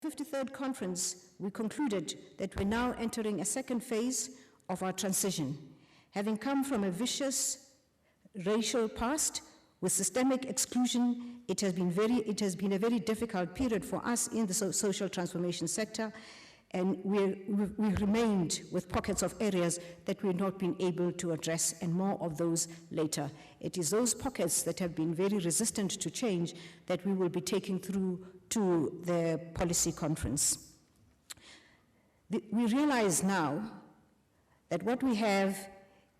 53rd conference, we concluded that we're now entering a second phase of our transition. Having come from a vicious racial past with systemic exclusion, it has been a very difficult period for us in the social transformation sector, and we remained with pockets of areas that we've not been able to address, and more of those later. It is those pockets that have been very resistant to change that we will be taking through to the policy conference. We realize now that what we have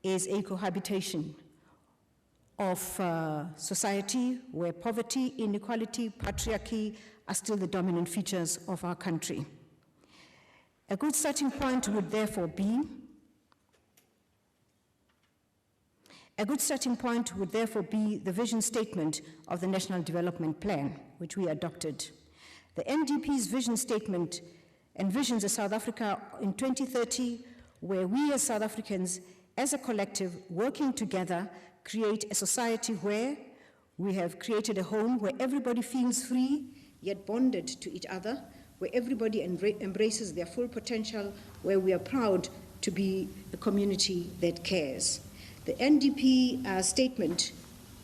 is a cohabitation of society where poverty, inequality, patriarchy are still the dominant features of our country. A good starting point would therefore be the vision statement of the National Development Plan, which we adopted. The NDP's vision statement envisions a South Africa in 2030 where we as South Africans, as a collective, working together, create a society where we have created a home where everybody feels free, yet bonded to each other, where everybody embraces their full potential, where we are proud to be a community that cares. The NDP statement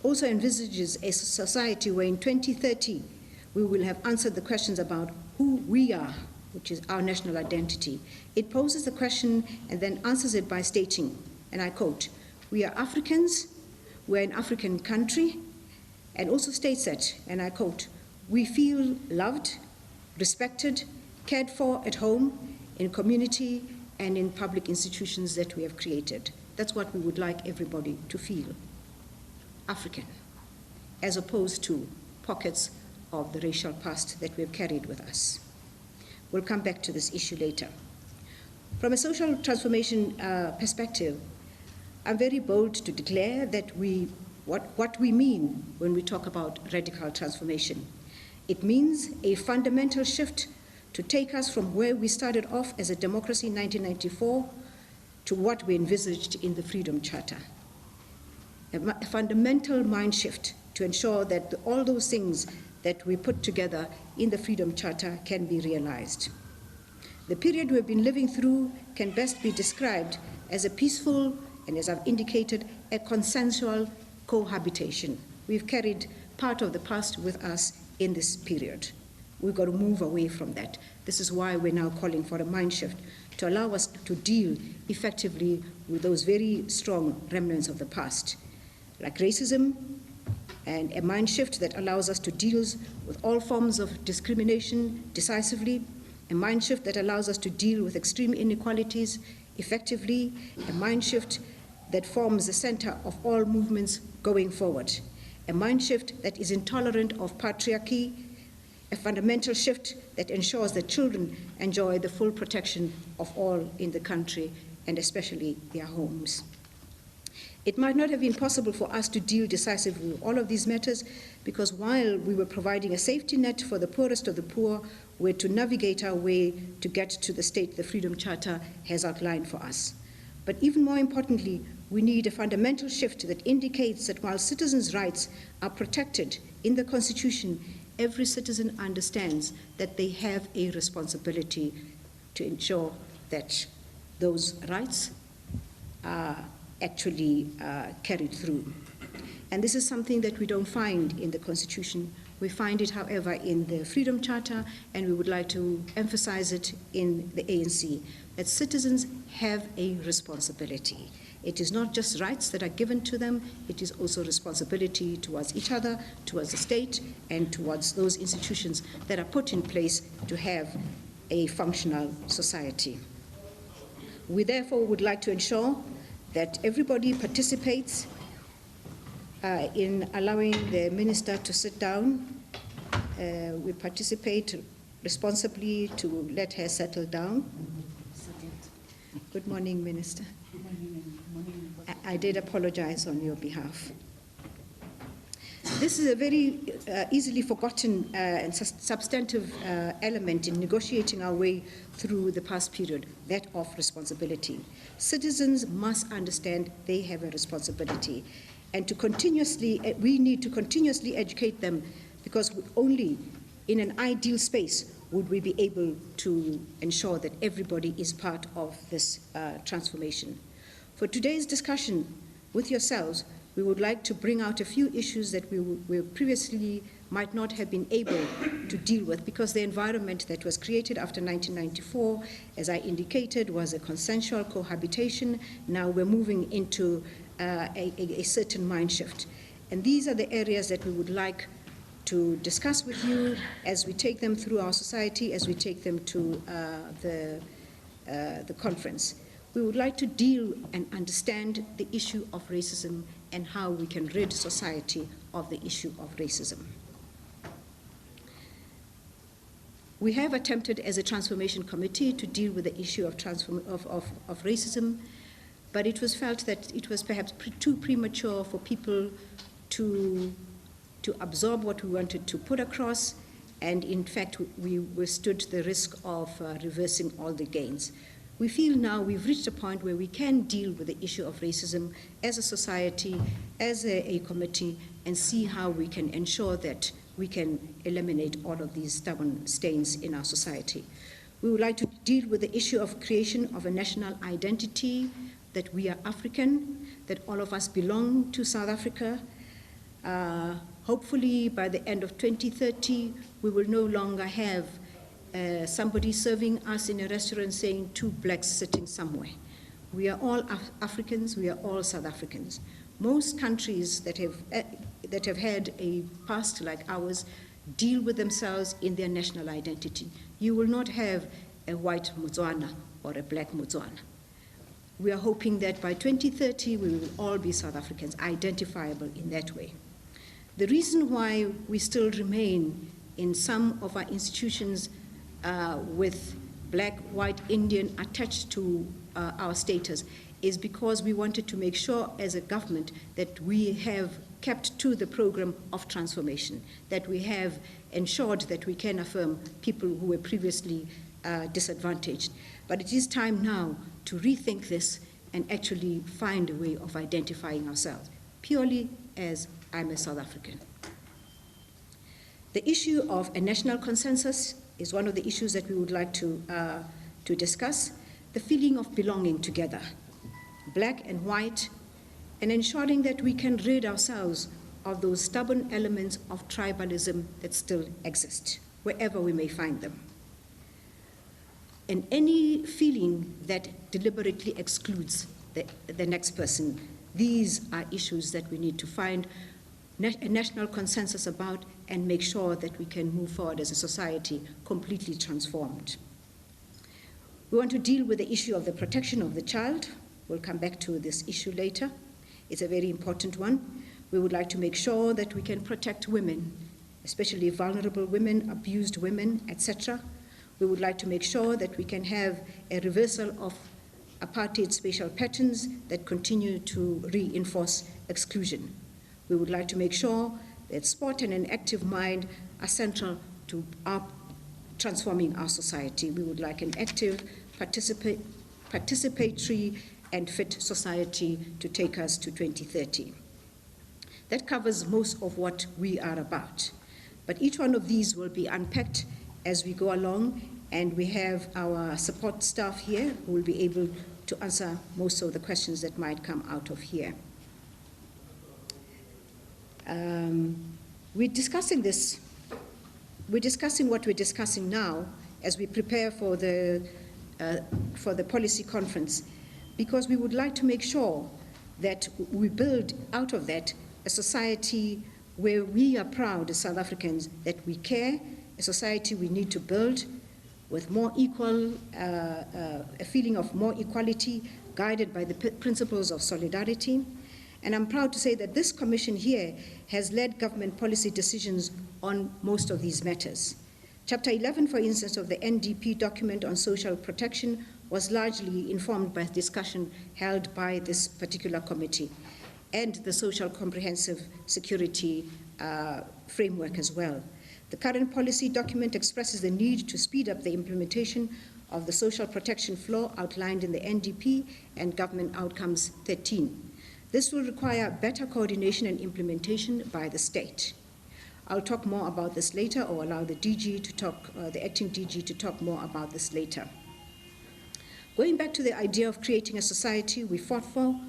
also envisages a society where in 2030 we will have answered the questions about who we are, which is our national identity. It poses the question and then answers it by stating, and I quote, "We are Africans, we're an African country," and also states that, and I quote, "We feel loved, respected, cared for at home, in community, and in public institutions that we have created." That's what we would like everybody to feel, African, as opposed to pockets of the racial past that we have carried with us. We'll come back to this issue later. From a social transformation perspective, I'm very bold to declare that what we mean when we talk about radical transformation. It means a fundamental shift to take us from where we started off as a democracy in 1994 to what we envisaged in the Freedom Charter. A fundamental mind shift to ensure that all those things that we put together in the Freedom Charter can be realized. The period we've been living through can best be described as a peaceful and, as I've indicated, a consensual cohabitation. We've carried part of the past with us in this period. We've got to move away from that. This is why we're now calling for a mind shift to allow us to deal effectively with those very strong remnants of the past, like racism, and a mind shift that allows us to deal with all forms of discrimination decisively, a mind shift that allows us to deal with extreme inequalities effectively, a mind shift that forms the center of all movements going forward, a mind shift that is intolerant of patriarchy, a fundamental shift that ensures that children enjoy the full protection of all in the country, and especially their homes. It might not have been possible for us to deal decisively with all of these matters because while we were providing a safety net for the poorest of the poor, we're to navigate our way to get to the state the Freedom Charter has outlined for us. But even more importantly, we need a fundamental shift that indicates that while citizens' rights are protected in the Constitution, every citizen understands that they have a responsibility to ensure that those rights are actually carried through. And this is something that we don't find in the Constitution. We find it, however, in the Freedom Charter, and we would like to emphasize it in the ANC, that citizens have a responsibility. It is not just rights that are given to them, it is also responsibility towards each other, towards the state, and towards those institutions that are put in place to have a functional society. We therefore would like to ensure that everybody participates in allowing the minister to sit down. We participate responsibly to let her settle down. Good morning, Minister. Good morning. I did apologize on your behalf. This is a very easily forgotten and substantive element in negotiating our way through the past period, that of responsibility. Citizens must understand they have a responsibility, and we need to continuously educate them, because only in an ideal space would we be able to ensure that everybody is part of this transformation. For today's discussion with yourselves, we would like to bring out a few issues that we previously might not have been able to deal with, because the environment that was created after 1994, as I indicated, was a consensual cohabitation. Now we're moving into a certain mind shift. And these are the areas that we would like to discuss with you as we take them through our society, as we take them to the conference. We would like to deal and understand the issue of racism and how we can rid society of the issue of racism. We have attempted as a transformation committee to deal with the issue of racism, but it was felt that it was perhaps too premature for people to absorb what we wanted to put across, and in fact we withstood the risk of reversing all the gains. We feel now we've reached a point where we can deal with the issue of racism as a society, as a committee, and see how we can ensure that we can eliminate all of these stubborn stains in our society. We would like to deal with the issue of creation of a national identity, that we are African, that all of us belong to South Africa. Hopefully by the end of 2030, we will no longer have somebody serving us in a restaurant saying two blacks sitting somewhere. We are all Africans, we are all South Africans. Most countries that have had a past like ours deal with themselves in their national identity. You will not have a white Motswana or a black Motswana. We are hoping that by 2030 we will all be South Africans, identifiable in that way. The reason why we still remain in some of our institutions with black, white, Indian attached to our status is because we wanted to make sure as a government that we have kept to the program of transformation, that we have ensured that we can affirm people who were previously disadvantaged. But it is time now to rethink this and actually find a way of identifying ourselves, purely as I'm a South African. The issue of a national consensus is one of the issues that we would like to discuss. The feeling of belonging together, black and white, and ensuring that we can rid ourselves of those stubborn elements of tribalism that still exist, wherever we may find them. And any feeling that deliberately excludes the next person, these are issues that we need to find a national consensus about and make sure that we can move forward as a society completely transformed. We want to deal with the issue of the protection of the child. We'll come back to this issue later. It's a very important one. We would like to make sure that we can protect women, especially vulnerable women, abused women, etc. We would like to make sure that we can have a reversal of apartheid spatial patterns that continue to reinforce exclusion. We would like to make sure that sport and an active mind are central to our transforming our society. We would like an active, participatory, and fit society to take us to 2030. That covers most of what we are about. But each one of these will be unpacked as we go along, and we have our support staff here who will be able to answer most of the questions that might come out of here. We're discussing what we're discussing now as we prepare for the policy conference, because we would like to make sure that we build out of that a society where we are proud as South Africans that we care, a society we need to build with more equal, a feeling of more equality, guided by the principles of solidarity. And I'm proud to say that this commission here has led government policy decisions on most of these matters. Chapter 11, for instance, of the NDP document on social protection was largely informed by discussion held by this particular committee, and the social comprehensive security framework as well. The current policy document expresses the need to speed up the implementation of the social protection flow outlined in the NDP and Government Outcomes 13. This will require better coordination and implementation by the state. I'll talk more about this later, or allow the DG to talk, the acting DG to talk more about this later. Going back to the idea of creating a society we fought for,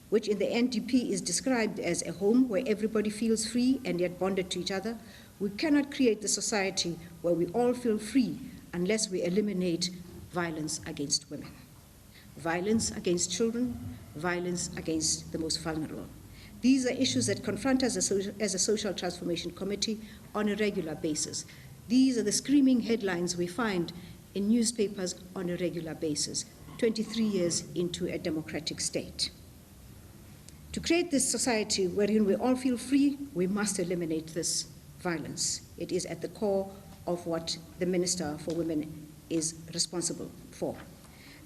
which in the NDP is described as a home where everybody feels free and yet bonded to each other, we cannot create the society where we all feel free unless we eliminate violence against women, violence against children, violence against the most vulnerable. These are issues that confront us as a Social Transformation Committee on a regular basis. These are the screaming headlines we find in newspapers on a regular basis, 23 years into a democratic state. To create this society wherein we all feel free, we must eliminate this violence. It is at the core of what the Minister for Women is responsible for.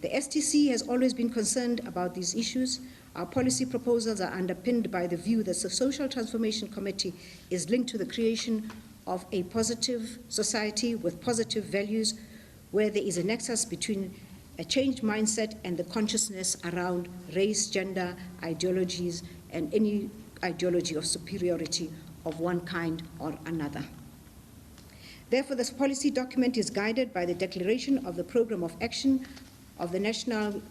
The STC has always been concerned about these issues. Our policy proposals are underpinned by the view that the Social Transformation Committee is linked to the creation of a positive society with positive values, where there is a nexus between a changed mindset and the consciousness around race, gender, ideologies, and any ideology of superiority of one kind or another. Therefore, this policy document is guided by the declaration of the Programme of Action of the National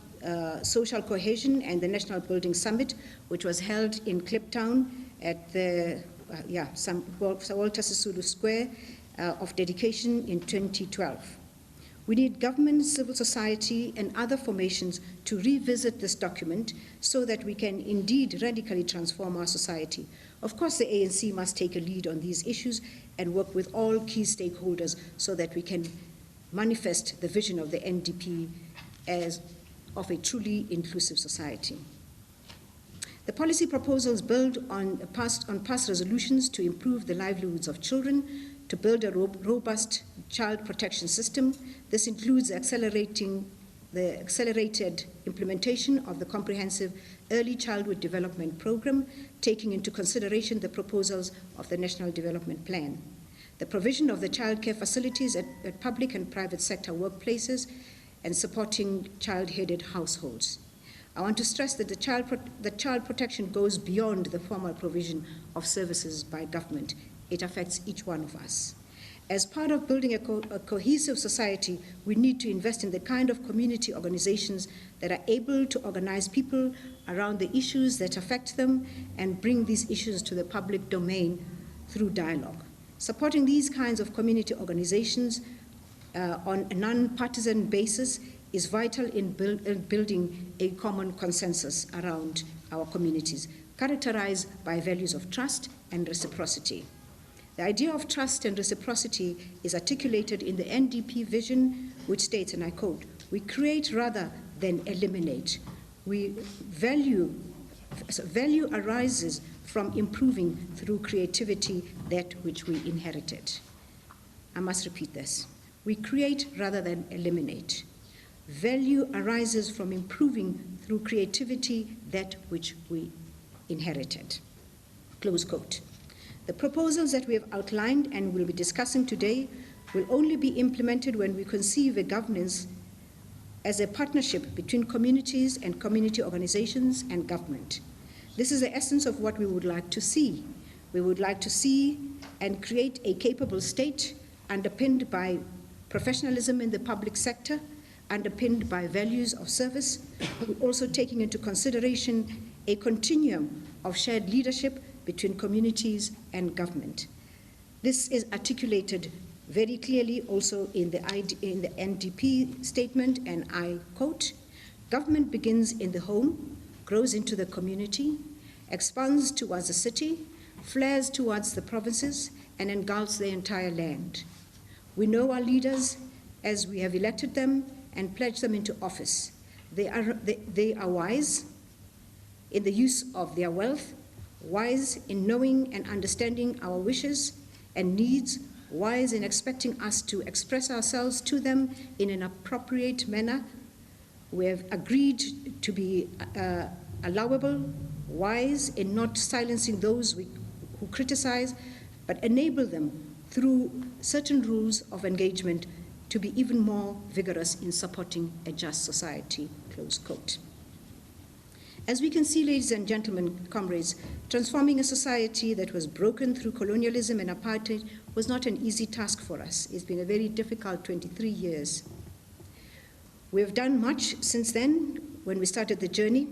Social Cohesion and the National Building Summit, which was held in Kliptown at the Walter Sisulu Square of dedication in 2012. We need government, civil society, and other formations to revisit this document so that we can indeed radically transform our society. Of course, the ANC must take a lead on these issues and work with all key stakeholders so that we can manifest the vision of the NDP as of a truly inclusive society. The policy proposals build on past resolutions to improve the livelihoods of children, to build a robust child protection system. This includes the accelerated implementation of the comprehensive Early Childhood Development Program, taking into consideration the proposals of the National Development Plan. The provision of the childcare facilities at public and private sector workplaces, and supporting child-headed households. I want to stress that the child protection goes beyond the formal provision of services by government. It affects each one of us. As part of building a cohesive society, we need to invest in the kind of community organizations that are able to organize people around the issues that affect them and bring these issues to the public domain through dialogue. Supporting these kinds of community organizations on a non-partisan basis is vital in building a common consensus around our communities, characterized by values of trust and reciprocity. The idea of trust and reciprocity is articulated in the NDP vision, which states, and I quote, "We create rather than eliminate. Value arises from improving through creativity that which we inherited." I must repeat this. We create rather than eliminate. Value arises from improving through creativity that which we inherited. Close quote. The proposals that we have outlined and will be discussing today will only be implemented when we conceive a governance as a partnership between communities and community organizations and government. This is the essence of what we would like to see. We would like to see and create a capable state underpinned by professionalism in the public sector, underpinned by values of service, also taking into consideration a continuum of shared leadership between communities and government. This is articulated very clearly also in the NDP statement, and I quote, "Government begins in the home, grows into the community, expands towards the city, flares towards the provinces, and engulfs the entire land. We know our leaders as we have elected them and pledged them into office. They are wise in the use of their wealth, wise in knowing and understanding our wishes and needs, wise in expecting us to express ourselves to them in an appropriate manner. We have agreed to be allowable, wise in not silencing those who criticize, but enable them through certain rules of engagement to be even more vigorous in supporting a just society," close quote. As we can see, ladies and gentlemen, comrades, transforming a society that was broken through colonialism and apartheid was not an easy task for us. It's been a very difficult 23 years. We have done much since then when we started the journey.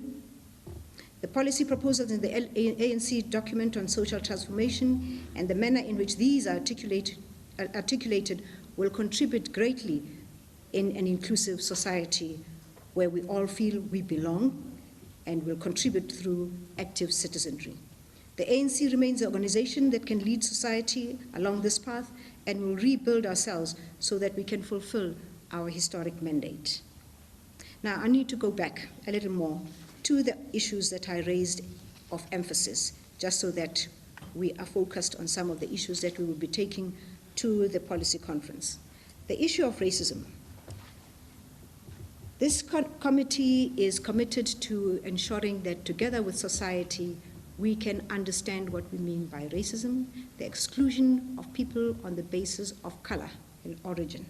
The policy proposals in the ANC document on social transformation and the manner in which these are articulated will contribute greatly in an inclusive society where we all feel we belong and will contribute through active citizenry. The ANC remains an organization that can lead society along this path and will rebuild ourselves so that we can fulfill our historic mandate. Now, I need to go back a little more to the issues that I raised of emphasis, just so that we are focused on some of the issues that we will be taking to the policy conference. The issue of racism. This committee is committed to ensuring that together with society, we can understand what we mean by racism, the exclusion of people on the basis of color and origin,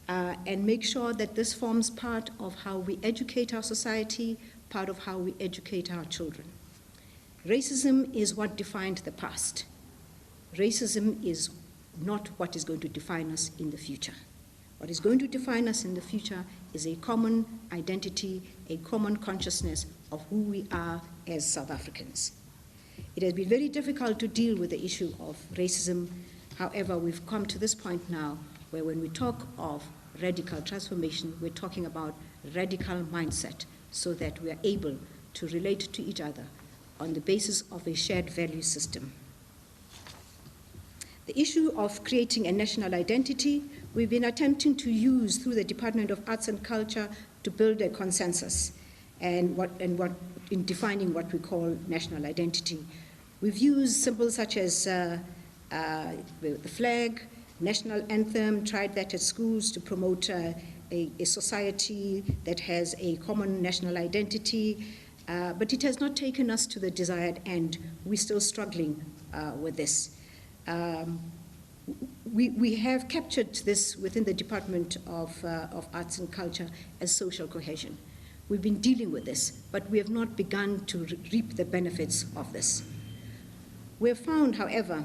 and make sure that this forms part of how we educate our society, part of how we educate our children. Racism is what defined the past. Racism is not what is going to define us in the future. What is going to define us in the future is a common identity, a common consciousness of who we are as South Africans. It has been very difficult to deal with the issue of racism. However, we've come to this point now where when we talk of radical transformation, we're talking about radical mindset so that we are able to relate to each other on the basis of a shared value system. The issue of creating a national identity, we've been attempting to use through the Department of Arts and Culture to build a consensus in defining what we call national identity. We've used symbols such as the flag, national anthem, tried that at schools to promote a society that has a common national identity, but it has not taken us to the desired end. We're still struggling with this. We have captured this within the Department of Arts and Culture as social cohesion. We've been dealing with this, but we have not begun to reap the benefits of this. We have found, however,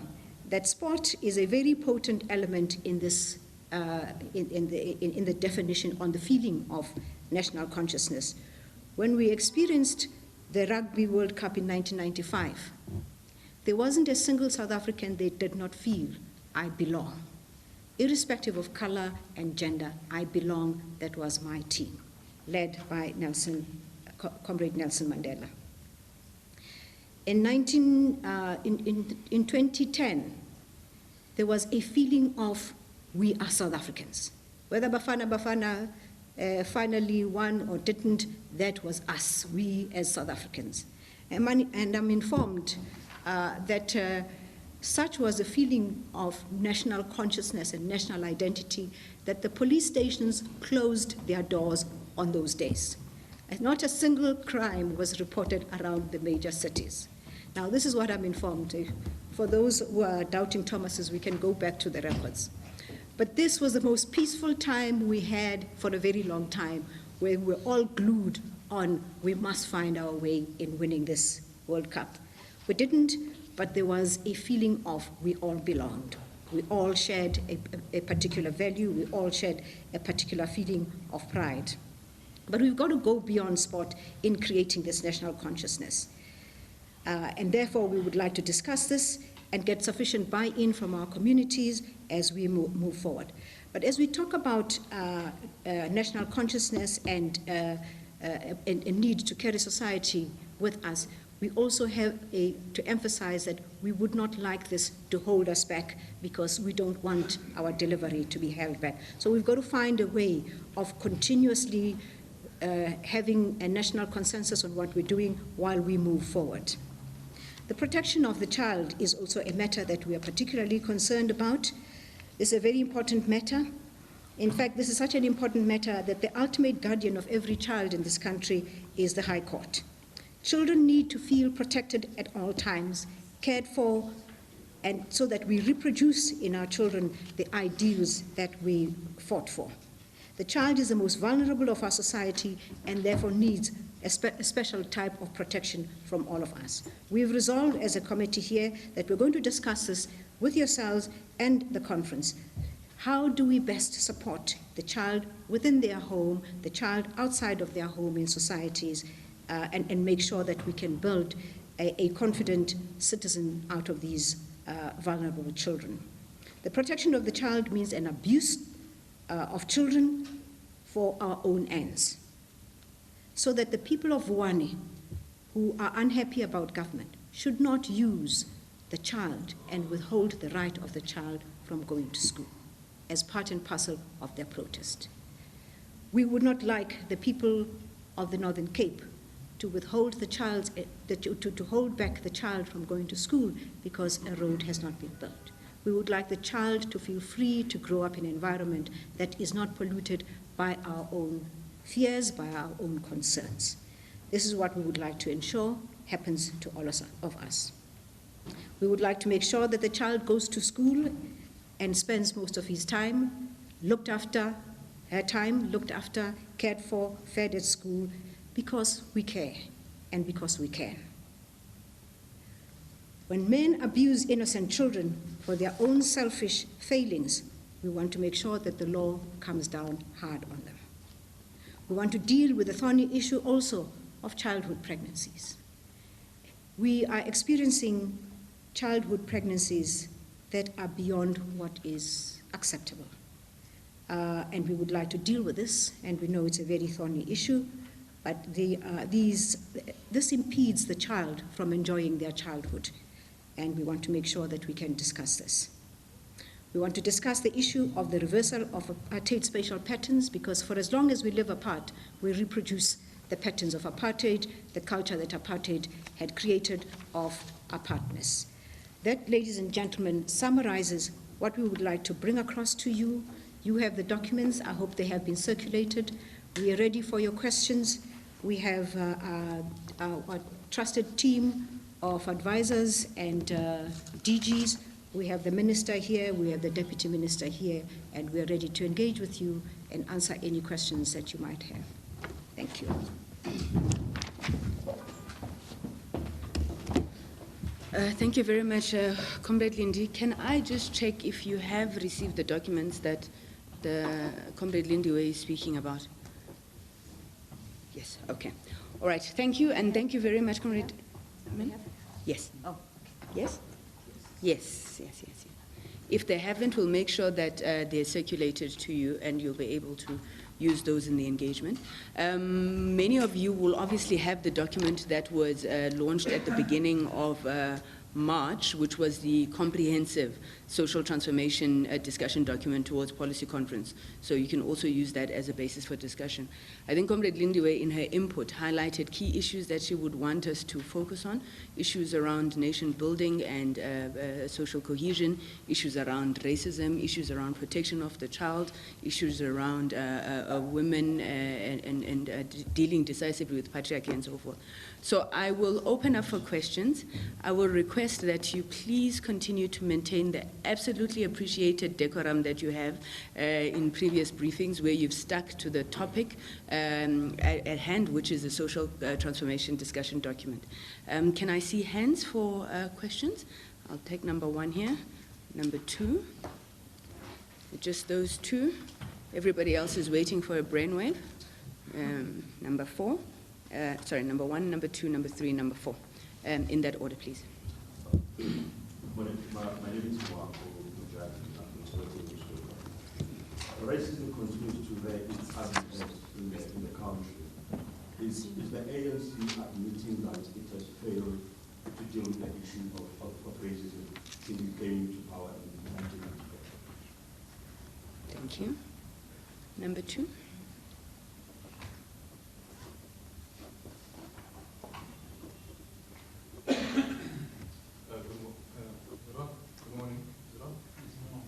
that sport is a very potent element in this, in the definition on the feeling of national consciousness. When we experienced the Rugby World Cup in 1995, there wasn't a single South African that did not feel, I belong. Irrespective of color and gender, I belong, that was my team, led by Comrade Nelson Mandela. In 2010, there was a feeling of we are South Africans. Whether Bafana finally won or didn't, that was us, we as South Africans. And I'm informed that such was a feeling of national consciousness and national identity that the police stations closed their doors on those days. And not a single crime was reported around the major cities. Now, this is what I'm informed. For those who are doubting Thomases, we can go back to the records. But this was the most peaceful time we had for a very long time, where we were all glued on, we must find our way in winning this World Cup. We didn't, but there was a feeling of we all belonged. We all shared a particular value, we all shared a particular feeling of pride. But we've got to go beyond sport in creating this national consciousness. And therefore, we would like to discuss this and get sufficient buy-in from our communities as we move forward. But as we talk about national consciousness and a need to carry society with us, we also have to emphasize that we would not like this to hold us back because we don't want our delivery to be held back. So we've got to find a way of continuously having a national consensus on what we're doing while we move forward. The protection of the child is also a matter that we are particularly concerned about. This is a very important matter. In fact, this is such an important matter that the ultimate guardian of every child in this country is the High Court. Children need to feel protected at all times, cared for, and so that we reproduce in our children the ideals that we fought for. The child is the most vulnerable of our society and therefore needs a special type of protection from all of us. We've resolved as a committee here that we're going to discuss this with yourselves and the conference. How do we best support the child within their home, the child outside of their home in societies, and make sure that we can build a confident citizen out of these vulnerable children. The protection of the child means an abuse of children for our own ends, so that the people of Vuane who are unhappy about government should not use the child and withhold the right of the child from going to school as part and parcel of their protest. We would not like the people of the Northern Cape to withhold the child, to hold back the child from going to school because a road has not been built. We would like the child to feel free to grow up in an environment that is not polluted by our own fears, by our own concerns. This is what we would like to ensure happens to all of us. We would like to make sure that the child goes to school and spends most of his time looked after, cared for, fed at school, because we care and because we can. When men abuse innocent children for their own selfish failings, we want to make sure that the law comes down hard on them. We want to deal with the thorny issue also of childhood pregnancies. We are experiencing childhood pregnancies that are beyond what is acceptable. And we would like to deal with this, and we know it's a very thorny issue, but this impedes the child from enjoying their childhood, and we want to make sure that we can discuss this. We want to discuss the issue of the reversal of apartheid spatial patterns, because for as long as we live apart, we reproduce the patterns of apartheid, the culture that apartheid had created of apartness. That, ladies and gentlemen, summarizes what we would like to bring across to you. You have the documents. I hope they have been circulated. We are ready for your questions. We have our trusted team of advisors and DGs. We have the minister here, we have the deputy minister here, and we are ready to engage with you and answer any questions that you might have. Thank you. Thank you very much, Comrade Lindy. Can I just check if you have received the documents that the Comrade Lindy is speaking about? Yes, okay. All right, thank you, and thank you very much, Comrade. Yes. Oh. Yes? Yes. If they haven't, we'll make sure that they're circulated to you and you'll be able to use those in the engagement. Many of you will obviously have the document that was launched at the beginning of March, which was the comprehensive social transformation discussion document towards policy conference. So you can also use that as a basis for discussion. I think Comrade Lindiwe in her input highlighted key issues that she would want us to focus on, issues around nation building and social cohesion, issues around racism, issues around protection of the child, issues around women and dealing decisively with patriarchy and so forth. So I will open up for questions. I will request that you please continue to maintain the absolutely appreciated decorum that you have in previous briefings where you've stuck to the topic at hand, which is the social transformation discussion document. Can I see hands for questions? I'll take number 1 here, number 2, just those 2. Everybody else is waiting for a brainwave. Number 4. Number 1, number 2, number 3, number 4. In that order, please. My name is Marco. Racism continues to rear its ugly in the country. Is the ANC admitting that it has failed to deal with the issue of racism since it came to power in 1994? Thank you. Number 2. Good morning. Is it on? Is it on?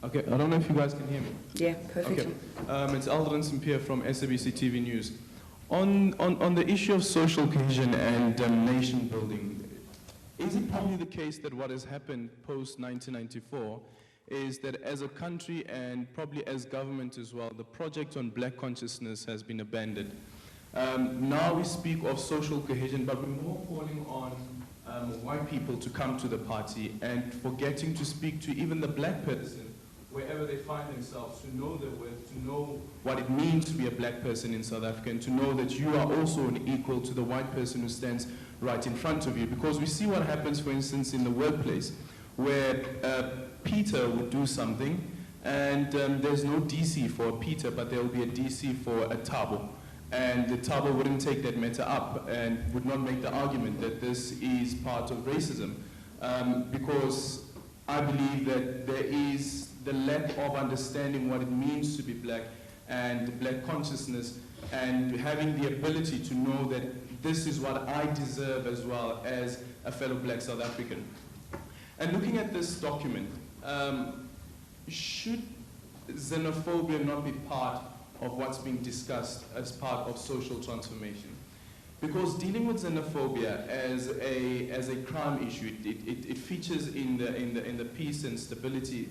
Okay, I don't know if you guys can hear me. Yeah, perfectly. Okay. It's Aldrin St-Pierre from SABC TV News. On the issue of social cohesion and nation building, is it probably the case that what has happened post-1994 is that as a country and probably as government as well, the project on black consciousness has been abandoned. Now we speak of social cohesion, but we're more calling on white people to come to the party and forgetting to speak to even the black person wherever they find themselves, to know their worth, to know what it means to be a black person in South Africa, and to know that you are also an equal to the white person who stands right in front of you. Because we see what happens, for instance, in the workplace, where Peter will do something, and there's no DC for Peter, but there will be a DC for a Thabo. And the Thabo wouldn't take that matter up and would not make the argument that this is part of racism, because I believe that there is the lack of understanding what it means to be black and black consciousness, and having the ability to know that this is what I deserve as well as a fellow black South African. And looking at this document, should xenophobia not be part of what's being discussed as part of social transformation? Because dealing with xenophobia as a crime issue, it features in the peace and stability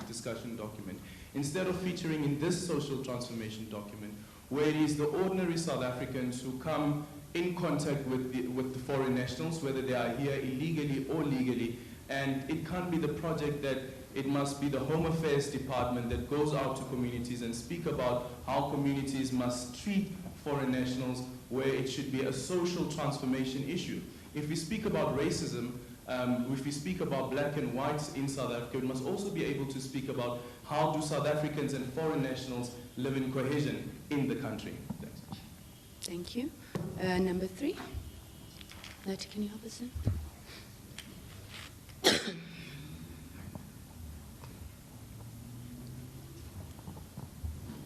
discussion document, instead of featuring in this social transformation document, where it is the ordinary South Africans who come in contact with the foreign nationals, whether they are here illegally or legally, and it can't be the project that it must be the Home Affairs Department that goes out to communities and speak about how communities must treat foreign nationals, where it should be a social transformation issue. If we speak about racism, if we speak about black and whites in South Africa, we must also be able to speak about how do South Africans and foreign nationals live in cohesion in the country. Thanks. Thank you. Number 3. Nati, can you help us in?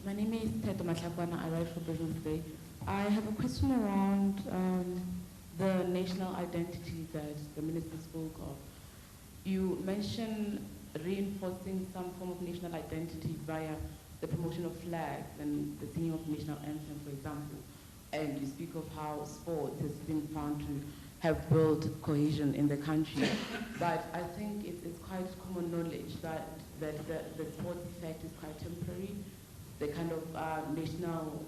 My name is Teto Matlakwana. I write for Business Day. I have a question around the national identity that the minister spoke of. You mentioned reinforcing some form of national identity via the promotion of flags and the singing of the national anthem, for example. And you speak of how sports has been found to have built cohesion in the country. But I think it's quite common knowledge that the sports effect is quite temporary. The kind of national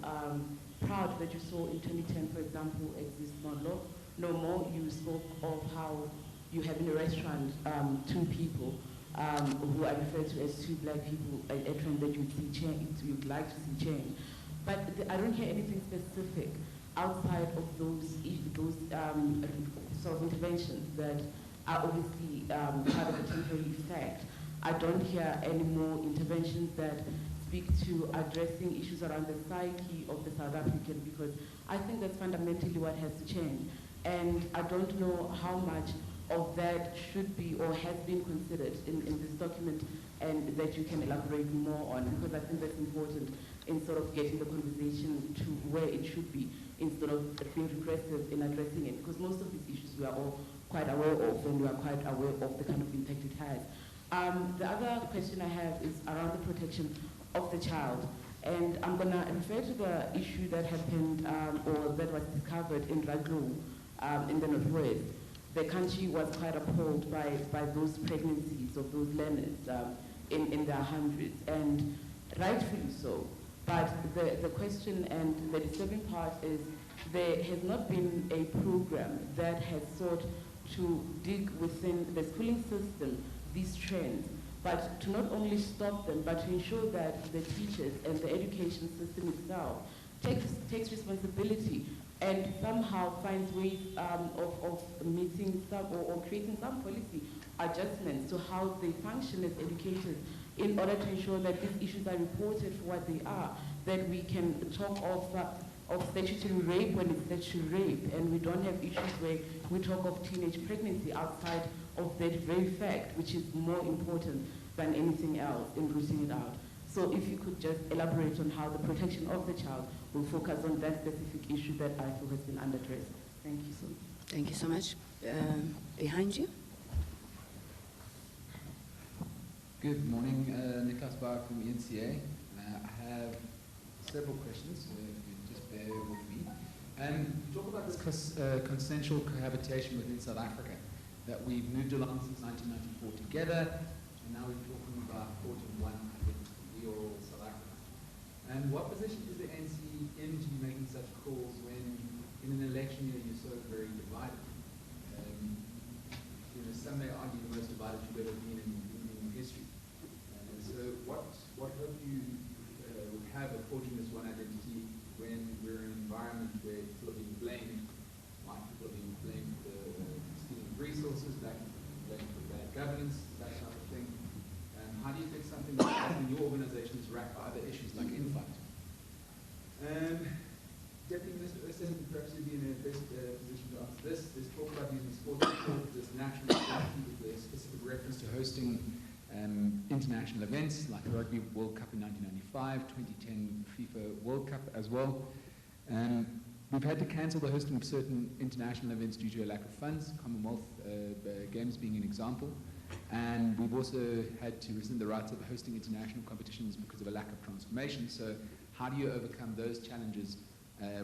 pride that you saw in 2010, for example, exists no more. You spoke of how you have in a restaurant 2 people who are referred to as 2 black people, a trend that you'd like to see change. But I don't hear anything specific outside of those sort of interventions that are obviously part of a temporary effect. I don't hear any more interventions that speak to addressing issues around the psyche of the South African, because I think that's fundamentally what has to change. And I don't know how much of that should be or has been considered in this document, and that you can elaborate more on, because I think that's important in sort of getting the conversation to where it should be, instead of being regressive in addressing it, because most of these issues we are all quite aware of, and we are quite aware of the kind of impact it has. The other question I have is around the protection of the child. And I'm going to refer to the issue that happened or that was discovered in Raglu in the Northwest. The country was quite appalled by those pregnancies of those learners in their hundreds, and rightfully so. But the question and the disturbing part is there has not been a program that has sought to dig within the schooling system these trends, but to not only stop them, but to ensure that the teachers and the education system itself takes responsibility and somehow finds ways of meeting some or creating some policy adjustments to how they function as educators, in order to ensure that these issues are reported for what they are, that we can talk of statutory rape when it's statutory rape, and we don't have issues where we talk of teenage pregnancy outside of that very fact, which is more important than anything else in rooting it out. So if you could just elaborate on how the protection of the child will focus on that specific issue that I feel has been unaddressed. Thank you so much. Thank you so much. Behind you. Good morning, Nicholas Barr from ENCA. I have several questions, so if you just bear with me. Talk about this consensual cohabitation within South Africa, that we've moved along since 1994 together, and and now we're talking about forging one identity or South Africa. And what position is the ANC in to be making such calls when in an election year you're so very divided? Some may argue the most divided you've ever been in history. So what hope do you have of forging this one identity when we're in an environment where people are being blamed, white people are being blamed for stealing resources, black people are being blamed for bad governance, that type of thing? How do you fix something like that when your organization is racked by other issues like infight? Deputy Minister Erskine, perhaps you'd be in a best position to answer this. There's talk about using sport to support this national strategy with a specific reference to hosting international events like the Rugby World Cup in 1995, 2010 FIFA World Cup as well. We've had to cancel the hosting of certain international events due to a lack of funds, Commonwealth Games being an example. And we've also had to rescind the rights of hosting international competitions because of a lack of transformation. So how do you overcome those challenges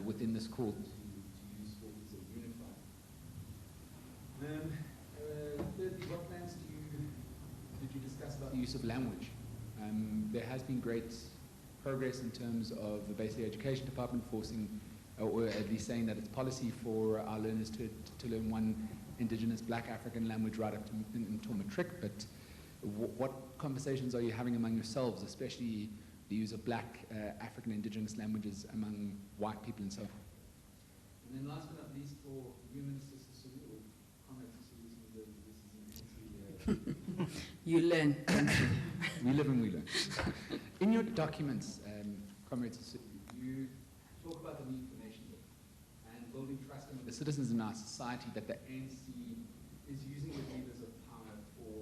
within this call to use sport as a unifier? Thirdly, what plans did you discuss about the use of language? There has been great progress in terms of the basic education department forcing, or at least saying that it's policy for our learners to learn one indigenous black African language right up to until matric, but what conversations are you having among yourselves, especially the use of black African indigenous languages among white people and so forth? And then last but not least, for you, Minister Sisulu, or Comrade Sisulu, this is You learn. we live and we learn. In your documents, Comrade Sisulu, you talk about the need for nation building and building trust among the citizens in our society that the ANC is using the levers of power for,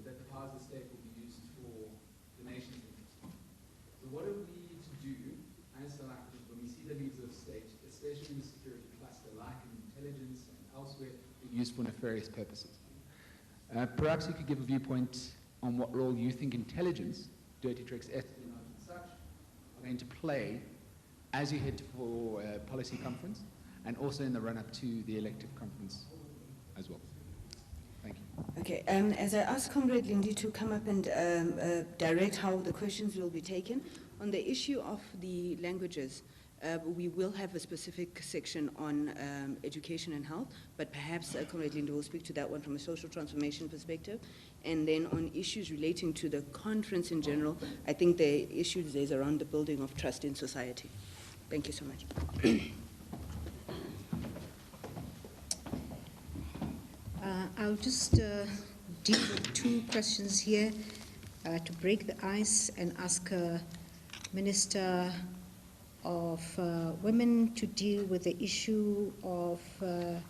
that the powers of the state will be used for the nation's interest. So what do we need to do as South Africans when we see the levers of state, especially in the security cluster, like in intelligence and elsewhere, used for nefarious purposes? Perhaps you could give a viewpoint on what role you think intelligence, dirty tricks, espionage and such, are going to play as you head for policy conference and also in the run-up to the elective conference as well. Thank you. Okay, as I ask Comrade Lindy to come up and direct how the questions will be taken, on the issue of the languages, we will have a specific section on education and health, but perhaps Comrade Lindy will speak to that one from a social transformation perspective. And then on issues relating to the conference in general, I think the issue is around the building of trust in society. Thank you so much. I'll just deal with two questions here to break the ice and ask Minister of Women to deal with the issue of the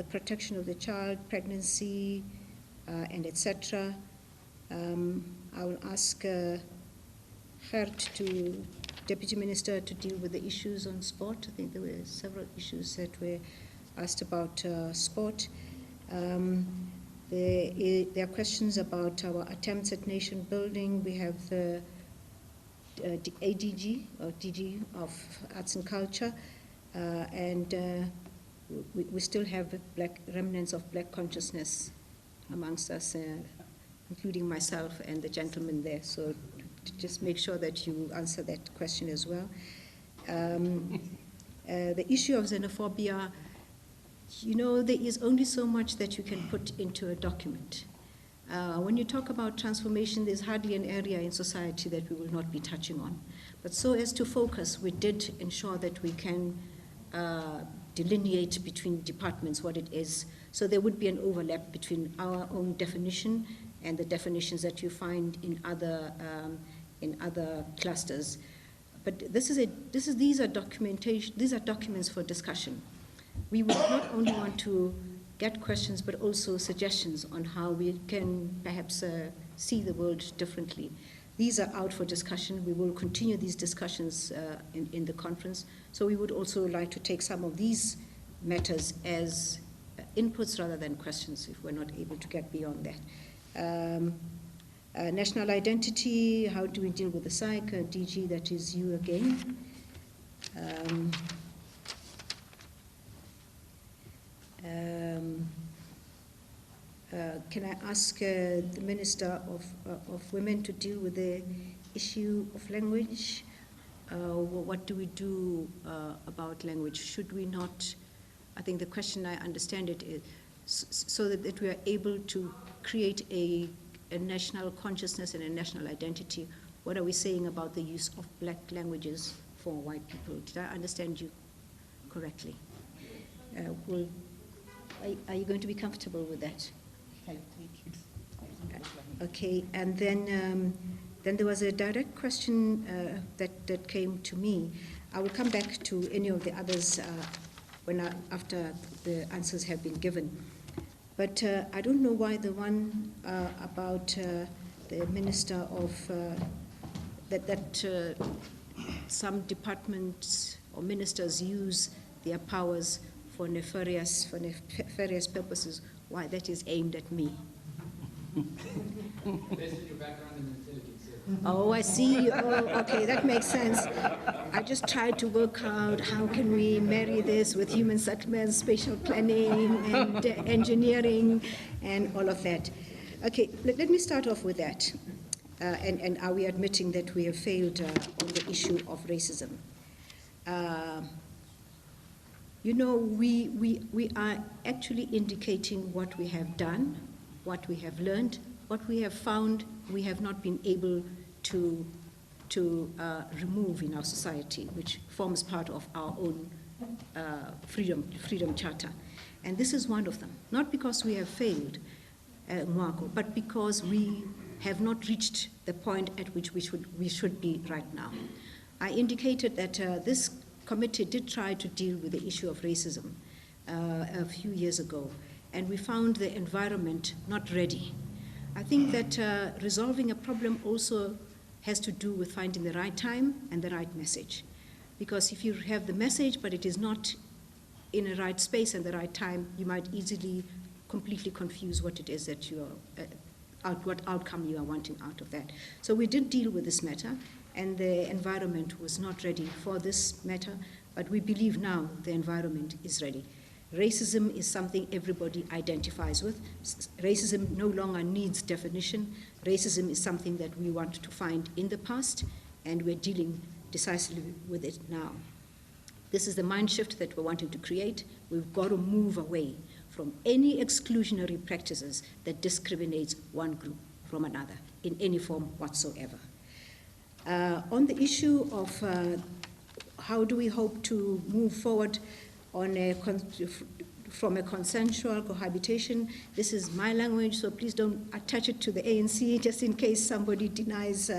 protection of the child, pregnancy, and etc. I will ask Gert, Deputy Minister, to deal with the issues on sport. I think there were several issues that were asked about sport. There are questions about our attempts at nation building. We have the ADG, or DG of Arts and Culture, and we still have remnants of black consciousness amongst us, including myself and the gentleman there. So to just make sure that you answer that question as well. The issue of xenophobia, there is only so much that you can put into a document. When you talk about transformation, there's hardly an area in society that we will not be touching on. But so as to focus, we did ensure that we can delineate between departments what it is. So there would be an overlap between our own definition and the definitions that you find in other clusters. But these are documents for discussion. We would not only want to get questions, but also suggestions on how we can perhaps see the world differently. These are out for discussion. We will continue these discussions in the conference. So we would also like to take some of these matters as inputs rather than questions if we're not able to get beyond that. National identity, how do we deal with the psych? DG, that is you again. can I ask the Minister of Women to deal with the issue of language? What do we do about language? Should we not, I think the question, I understand it, is so that we are able to create a national consciousness and a national identity. What are we saying about the use of black languages for white people? Did I understand you correctly? Are you going to be comfortable with that? Okay, and then there was a direct question that came to me. I will come back to any of the others after the answers have been given. But I don't know why the one about the Minister of that some departments or ministers use their powers for nefarious purposes, why that is aimed at me. Based on your background in intelligence. Oh, I see. Oh, okay, that makes sense. I just tried to work out how can we marry this with human settlements, spatial planning, and engineering, and all of that. Okay, let me start off with that. And are we admitting that we have failed on the issue of racism? You know, we are actually indicating what we have done, what we have learned, what we have found we have not been able to remove in our society, which forms part of our own freedom charter. And this is one of them. Not because we have failed, but because we have not reached the point at which we should be right now. I indicated that this committee did try to deal with the issue of racism a few years ago, and we found the environment not ready. I think that resolving a problem also has to do with finding the right time and the right message. Because if you have the message, but it is not in a right space and the right time, you might easily completely confuse what it is that you are, what outcome you are wanting out of that. So we did deal with this matter, and the environment was not ready for this matter, but we believe now the environment is ready. Racism is something everybody identifies with. Racism no longer needs definition. Racism is something that we want to find in the past, and we're dealing decisively with it now. This is the mind shift that we're wanting to create. We've got to move away from any exclusionary practices that discriminates one group from another in any form whatsoever. On the issue of how do we hope to move forward on from a consensual cohabitation, this is my language, so please don't attach it to the ANC just in case somebody denies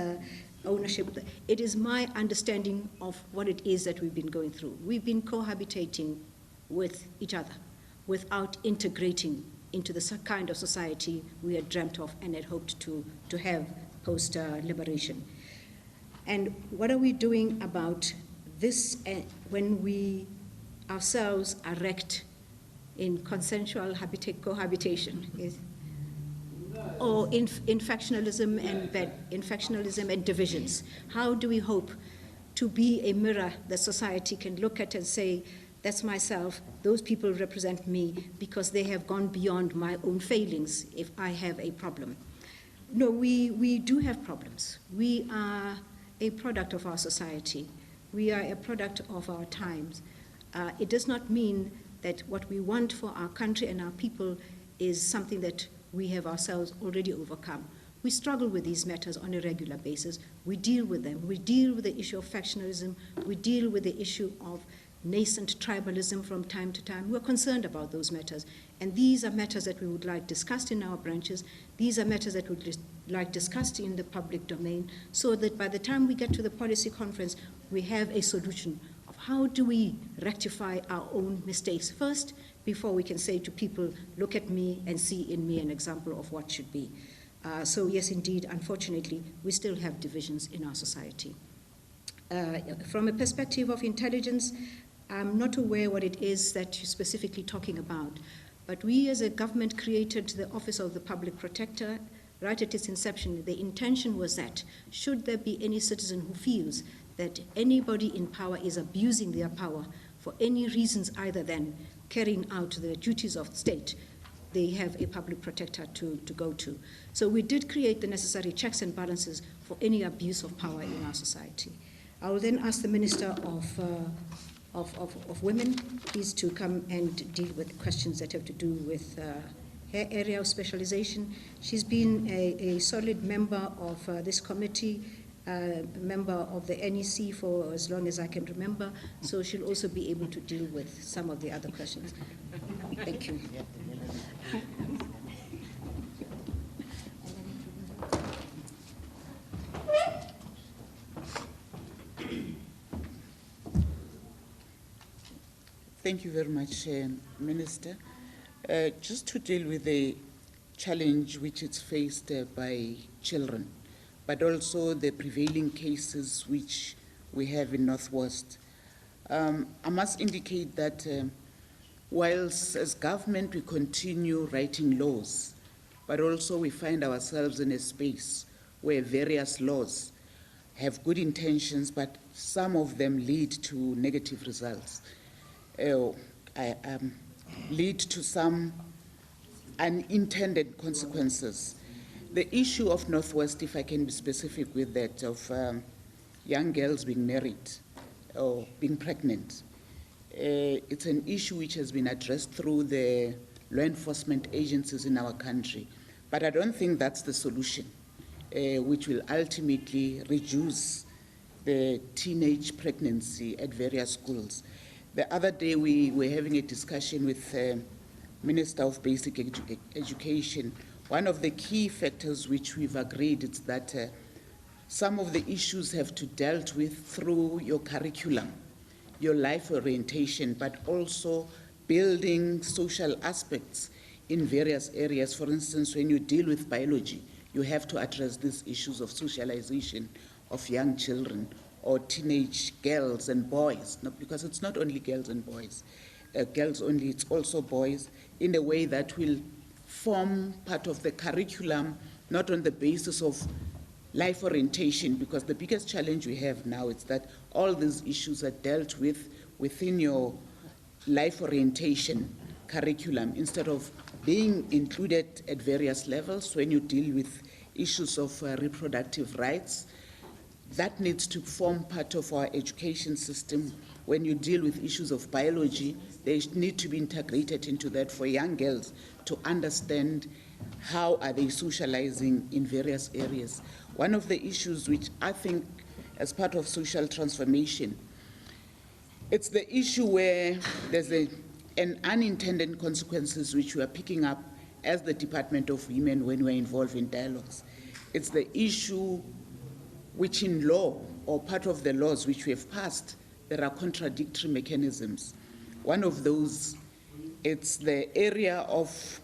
ownership. It is my understanding of what it is that we've been going through. We've been cohabitating with each other without integrating into the kind of society we had dreamt of and had hoped to have post-liberation. And what are we doing about this when we ourselves are wrecked in consensual cohabitation, or in factionalism and divisions? How do we hope to be a mirror that society can look at and say, that's myself, those people represent me because they have gone beyond my own failings if I have a problem? No, we do have problems. We are a product of our society. We are a product of our times. It does not mean that what we want for our country and our people is something that we have ourselves already overcome. We struggle with these matters on a regular basis. We deal with them. We deal with the issue of factionalism. We deal with the issue of nascent tribalism from time to time. We're concerned about those matters. And these are matters that we would like discussed in our branches. These are matters that we would like discussed in the public domain, so that by the time we get to the policy conference, we have a solution of how do we rectify our own mistakes first before we can say to people, look at me and see in me an example of what should be. So yes, indeed, unfortunately, we still have divisions in our society. From a perspective of intelligence, I'm not aware what it is that you're specifically talking about, but we as a government created the Office of the Public Protector. Right at its inception, the intention was that should there be any citizen who feels that anybody in power is abusing their power for any reasons other than carrying out the duties of the state, they have a public protector to go to. So we did create the necessary checks and balances for any abuse of power in our society. I will then ask the Minister of Women, please, to come and deal with questions that have to do with her area of specialization. She's been a solid member of this committee, a member of the NEC for as long as I can remember, so she'll also be able to deal with some of the other questions. Thank you. Thank you very much, Minister. Just to deal with the challenge which is faced by children, but also the prevailing cases which we have in Northwest. I must indicate that whilst as government we continue writing laws, but also we find ourselves in a space where various laws have good intentions, but some of them lead to negative results. Lead to some unintended consequences. The issue of Northwest, if I can be specific with that, of young girls being married or being pregnant, it's an issue which has been addressed through the law enforcement agencies in our country. But I don't think that's the solution, which will ultimately reduce the teenage pregnancy at various schools. The other day we were having a discussion with Minister of Basic Education. One of the key factors which we've agreed is that some of the issues have to be dealt with through your curriculum, your life orientation, but also building social aspects in various areas. For instance, when you deal with biology, you have to address these issues of socialization of young children or teenage girls and boys, because it's not only girls and boys, girls only, it's also boys, in a way that will form part of the curriculum, not on the basis of life orientation, because the biggest challenge we have now is that all these issues are dealt with within your life orientation curriculum, instead of being included at various levels when you deal with issues of reproductive rights. That needs to form part of our education system. When you deal with issues of biology, they need to be integrated into that for young girls to understand how are they socializing in various areas. One of the issues which I think as part of social transformation, it's the issue where there's an unintended consequences which we are picking up as the Department of Women when we're involved in dialogues. It's the issue which in law, or part of the laws which we have passed, there are contradictory mechanisms. One of those, it's the area of,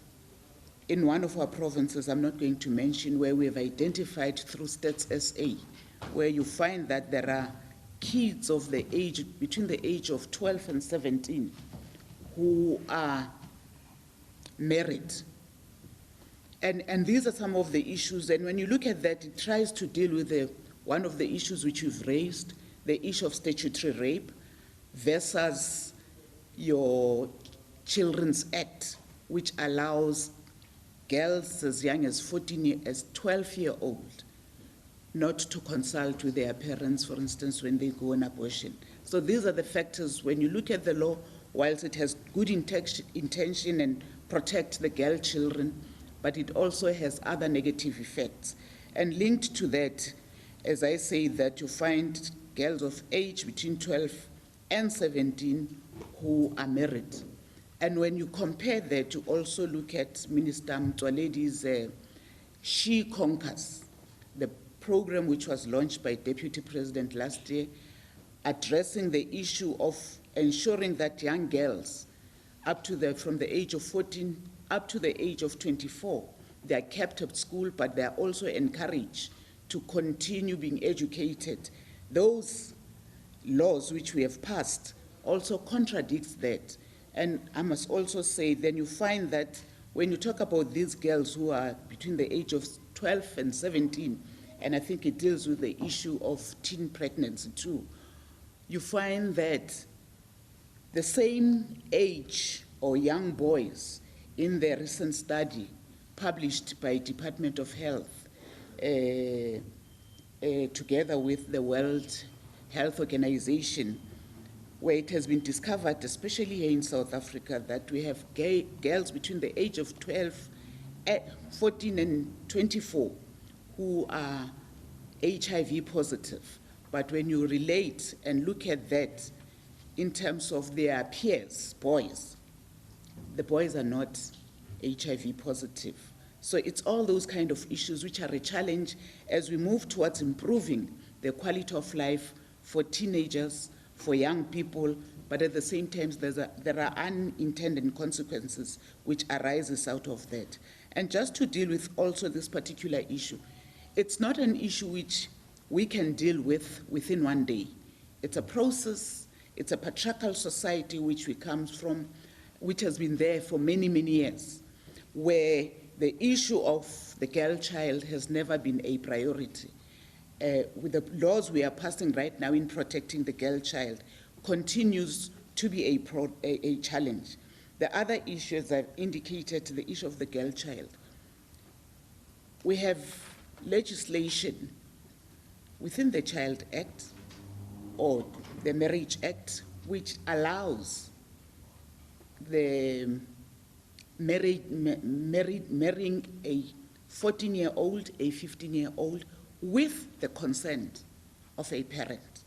in one of our provinces, I'm not going to mention, where we have identified through Stats SA, where you find that there are kids of the age, between the age of 12 and 17, who are married. And these are some of the issues, and when you look at that, it tries to deal with one of the issues which you've raised, the issue of statutory rape versus your Children's Act, which allows girls as young as 12-year-old not to consult with their parents, for instance, when they go on abortion. So these are the factors, when you look at the law, whilst it has good intention and protect the girl children, but it also has other negative effects. And linked to that, as I say, that you find girls of age between 12 and 17 who are married. And when you compare that, you also look at Minister Mtwaledi's She Conquers, the program which was launched by Deputy President last year, addressing the issue of ensuring that young girls from the age of 14 up to the age of 24, they are kept at school, but they are also encouraged to continue being educated. Those laws which we have passed also contradicts that. And I must also say, then you find that when you talk about these girls who are between the age of 12 and 17, and I think it deals with the issue of teen pregnancy too, you find that the same age or young boys in the recent study published by Department of Health together with the World Health Organization, where it has been discovered, especially here in South Africa, that we have girls between the age of 14 and 24 who are HIV positive. But when you relate and look at that in terms of their peers, boys, the boys are not HIV positive. So it's all those kind of issues which are a challenge as we move towards improving the quality of life for teenagers, for young people, but at the same time there are unintended consequences which arises out of that. And just to deal with also this particular issue, it's not an issue which we can deal with within one day. It's a process, it's a patriarchal society which we come from, which has been there for many, many years, where the issue of the girl child has never been a priority. With the laws we are passing right now in protecting the girl child continues to be a challenge. The other issues I've indicated, the issue of the girl child. We have legislation within the Child Act or the Marriage Act which allows the marrying a 14-year-old, a 15-year-old with the consent of a parent.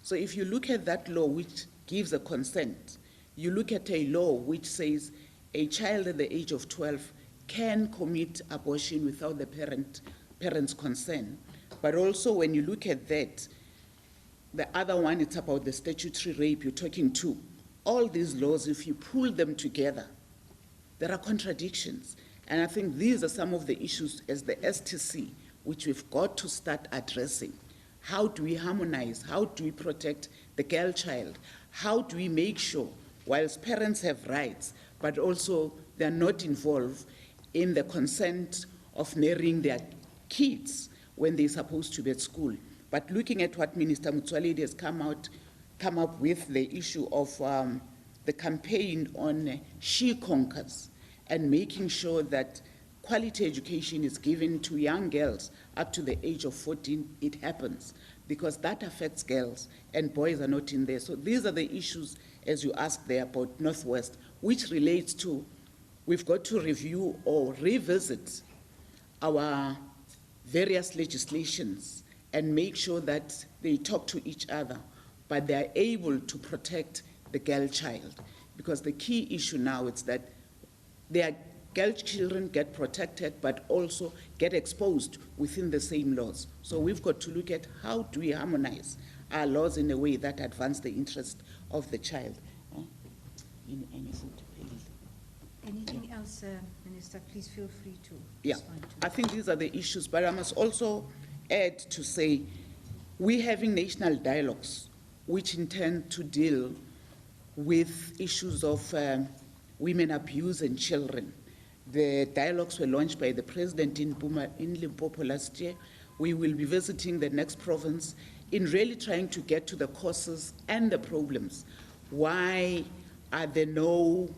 So if you look at that law which gives a consent, you look at a law which says a child at the age of 12 can commit abortion without the parent's consent. But also when you look at that, the other one, it's about the statutory rape you're talking to. All these laws, if you pull them together, there are contradictions. And I think these are some of the issues as the STC, which we've got to start addressing. How do we harmonize? How do we protect the girl child? How do we make sure, whilst parents have rights, but also they're not involved in the consent of marrying their kids when they're supposed to be at school? But looking at what Minister Motsoaledi has come up with, the issue of the campaign on She Conquers, and making sure that quality education is given to young girls up to the age of 14, it happens, because that affects girls and boys are not in there. So these are the issues, as you asked there about Northwest, which relates to, we've got to review or revisit our various legislations and make sure that they talk to each other, but they are able to protect the girl child. Because the key issue now is that their girl children get protected, but also get exposed within the same laws. So we've got to look at how do we harmonize our laws in a way that advance the interest of the child. Anything else, Minister? Please feel free to respond to. I think these are the issues, but I must also add to say we're having national dialogues which intend to deal with issues of women abuse and children. The dialogues were launched by the President in Limpopo last year. We will be visiting the next province in really trying to get to the causes and the problems. Why are there no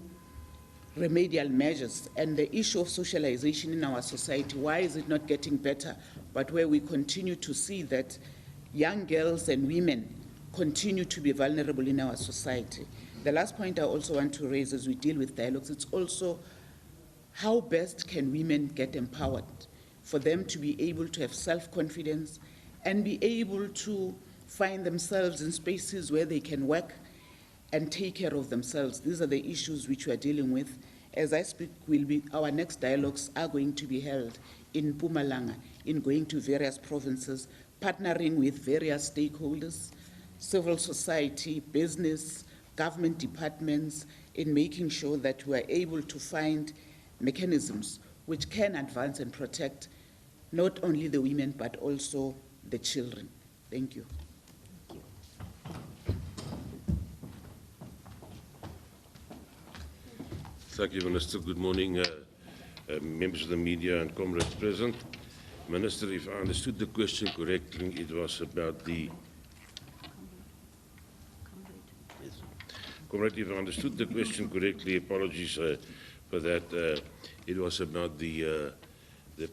remedial measures? And the issue of socialization in our society, why is it not getting better? But where we continue to see that young girls and women continue to be vulnerable in our society. The last point I also want to raise as we deal with dialogues, it's also how best can women get empowered for them to be able to have self-confidence and be able to find themselves in spaces where they can work and take care of themselves. These are the issues which we are dealing with. As I speak, our next dialogues are going to be held in Mpumalanga, in going to various provinces, partnering with various stakeholders, civil society, business, government departments, in making sure that we are able to find mechanisms which can advance and protect not only the women but also the children. Thank you. Thank you, Minister. Good morning, members of the media and comrades present. Minister, if I understood the question correctly, it was about the... Comrade, if I understood the question correctly, apologies, for that. It was about the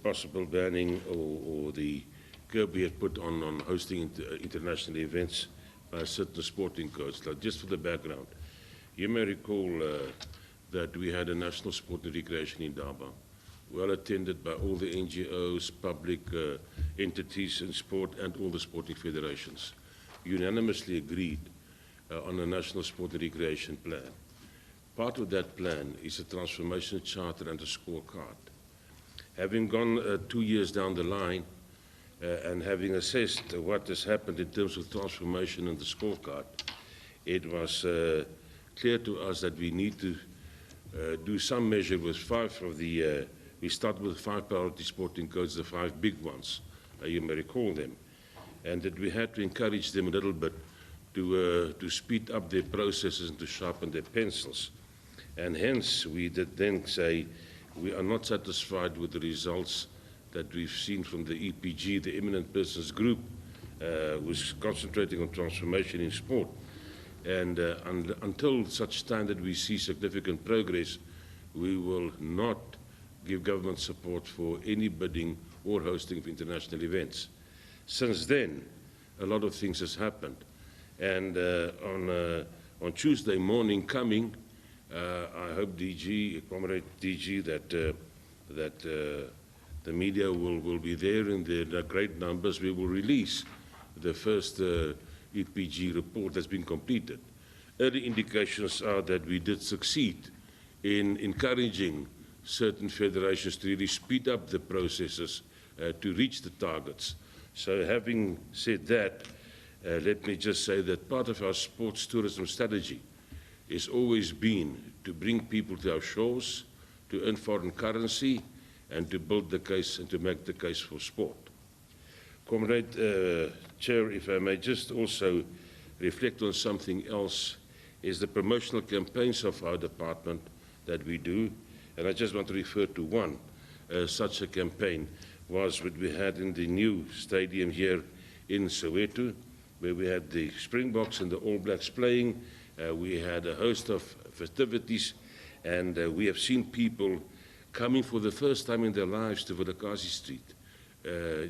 possible banning or the curb we had put on hosting international events by certain sporting codes. Like, just for the background, you may recall that we had a national sport and recreation in Durban, well attended by all the NGOs, public entities in sport, and all the sporting federations. Unanimously agreed on a national sport and recreation plan. Part of that plan is a transformation charter and a scorecard. Having gone 2 years down the line and having assessed what has happened in terms of transformation and the scorecard, it was clear to us that we need to do some measure with 5 of the, we started with 5 priority sporting codes, the 5 big ones, you may recall them, and that we had to encourage them a little bit to speed up their processes and to sharpen their pencils. And hence, we did then say, we are not satisfied with the results that we've seen from the EPG, the Eminent Persons Group, who's concentrating on transformation in sport. And until such time that we see significant progress, we will not give government support for any bidding or hosting of international events. Since then, a lot of things has happened. And on Tuesday morning coming, I hope DG, Comrade DG, that the media will be there in the great numbers. We will release the first EPG report that's been completed. Early indications are that we did succeed in encouraging certain federations to really speed up the processes to reach the targets. So having said that, let me just say that part of our sports tourism strategy has always been to bring people to our shores, to earn foreign currency, and to build the case and to make the case for sport. Comrade Chair, if I may just also reflect on something else, is the promotional campaigns of our department that we do, and I just want to refer to one such a campaign was what we had in the new stadium here in Soweto, where we had the Springboks and the All Blacks playing. We had a host of festivities, and we have seen people coming for the first time in their lives to Vilakazi Street,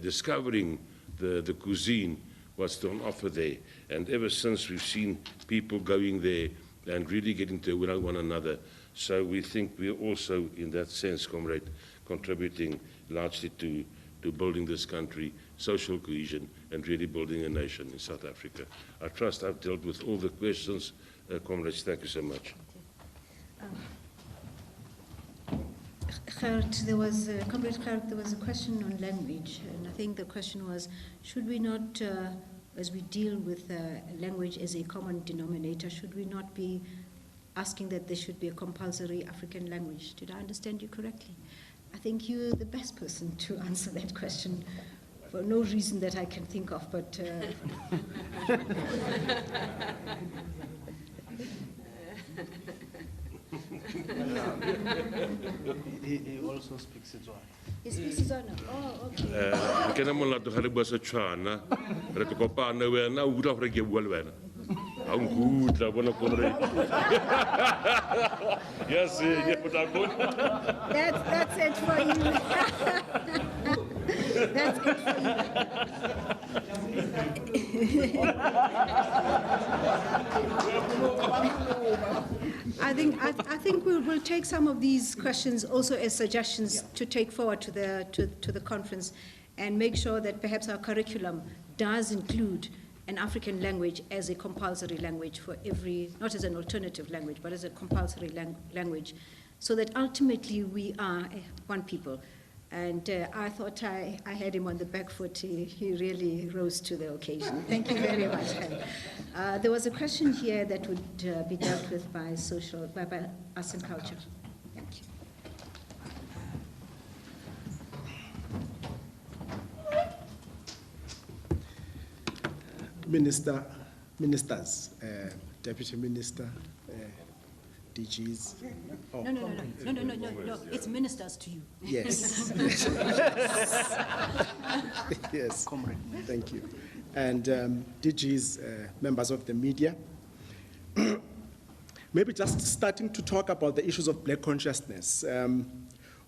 discovering the cuisine, what's on offer there. And ever since, we've seen people going there and really getting to know one another. So we think we're also, in that sense, comrade, contributing largely to building this country, social cohesion, and really building a nation in South Africa. I trust I've dealt with all the questions. Comrades, thank you so much. Comrade Gerrit, there was a question on language, and I think the question was, should we not, as we deal with language as a common denominator, should we not be asking that there should be a compulsory African language? Did I understand you correctly? I think you're the best person to answer that question for no reason that I can think of, but... He also speaks Setswana. He speaks Setswana. Oh, okay. Kena mo la to hare ba Setswana, re to kopana we na u re ke bua le wena. Ha o ngutla bona komre. Yes, ye puta bona. That's it for you. That's it for you. I think we'll take some of these questions also as suggestions to take forward to the conference, and make sure that perhaps our curriculum does include an African language as a compulsory language for every, not as an alternative language, but as a compulsory language, so that ultimately we are one people. And I thought I had him on the back foot. He really rose to the occasion. Thank you very much. There was a question here that would be dealt with by arts and culture. Thank you. Ministers, Deputy Minister, DGs. Oh, No. It's ministers to you. Yes. Yes. Thank you. And DGs, members of the media. Maybe just starting to talk about the issues of black consciousness.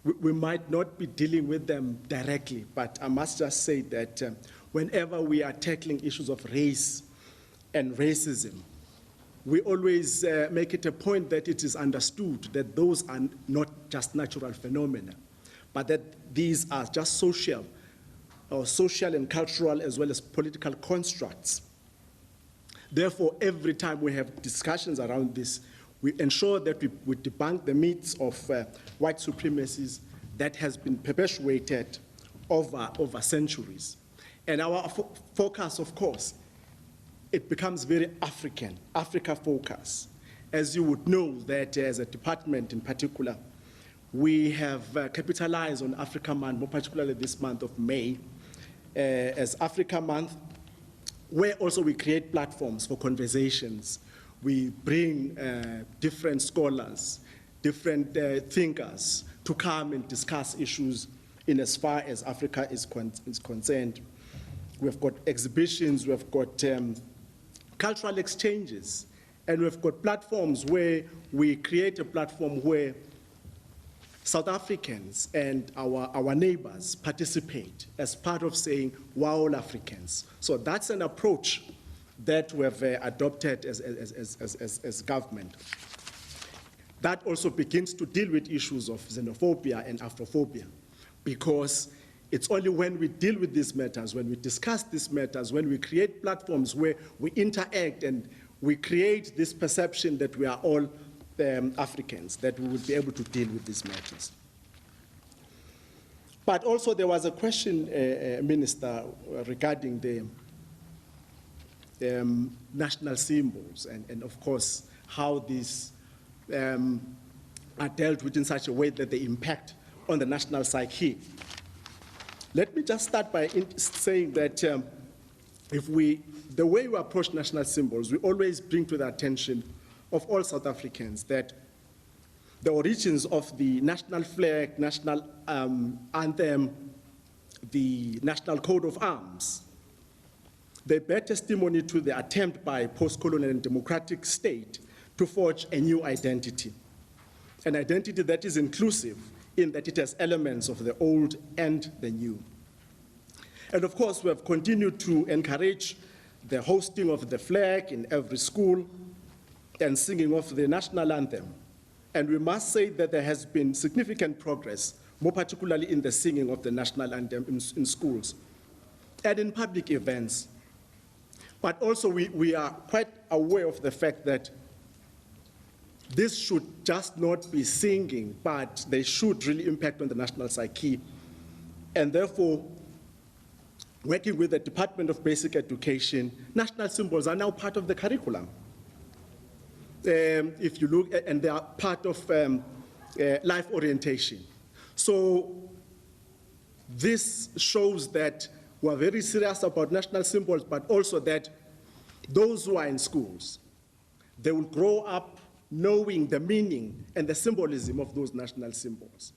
We might not be dealing with them directly, but I must just say that whenever we are tackling issues of race and racism, we always make it a point that it is understood that those are not just natural phenomena, but that these are just social and cultural as well as political constructs. Therefore, every time we have discussions around this, we ensure that we debunk the myths of white supremacies that has been perpetuated over centuries. And our focus, of course, it becomes very Africa focus. As you would know that as a department in particular, we have capitalized on Africa Month, more particularly this month of May, as Africa Month, where also we create platforms for conversations. We bring different scholars, different thinkers to come and discuss issues in as far as Africa is concerned. We've got exhibitions, we've got cultural exchanges, and we've got platforms where we create a platform where South Africans and our neighbors participate as part of saying, we're all Africans. So that's an approach that we have adopted as government. That also begins to deal with issues of xenophobia and Afrophobia, because it's only when we deal with these matters, when we discuss these matters, when we create platforms where we interact and we create this perception that we are all Africans, that we would be able to deal with these matters. But also there was a question, Minister, regarding the national symbols and of course how these are dealt with in such a way that they impact on the national psyche. Let me just start by saying that the way we approach national symbols, we always bring to the attention of all South Africans that the origins of the national flag, national anthem, the national coat of arms, they bear testimony to the attempt by post-colonial and democratic state to forge a new identity, an identity that is inclusive in that it has elements of the old and the new. And of course, we have continued to encourage the hosting of the flag in every school and singing of the national anthem. And we must say that there has been significant progress, more particularly in the singing of the national anthem in schools and in public events. But also we are quite aware of the fact that this should just not be singing, but they should really impact on the national psyche. And therefore, working with the Department of Basic Education, national symbols are now part of the curriculum. If you look, and they are part of life orientation. So this shows that we're very serious about national symbols, but also that those who are in schools, they will grow up knowing the meaning and the symbolism of those national symbols.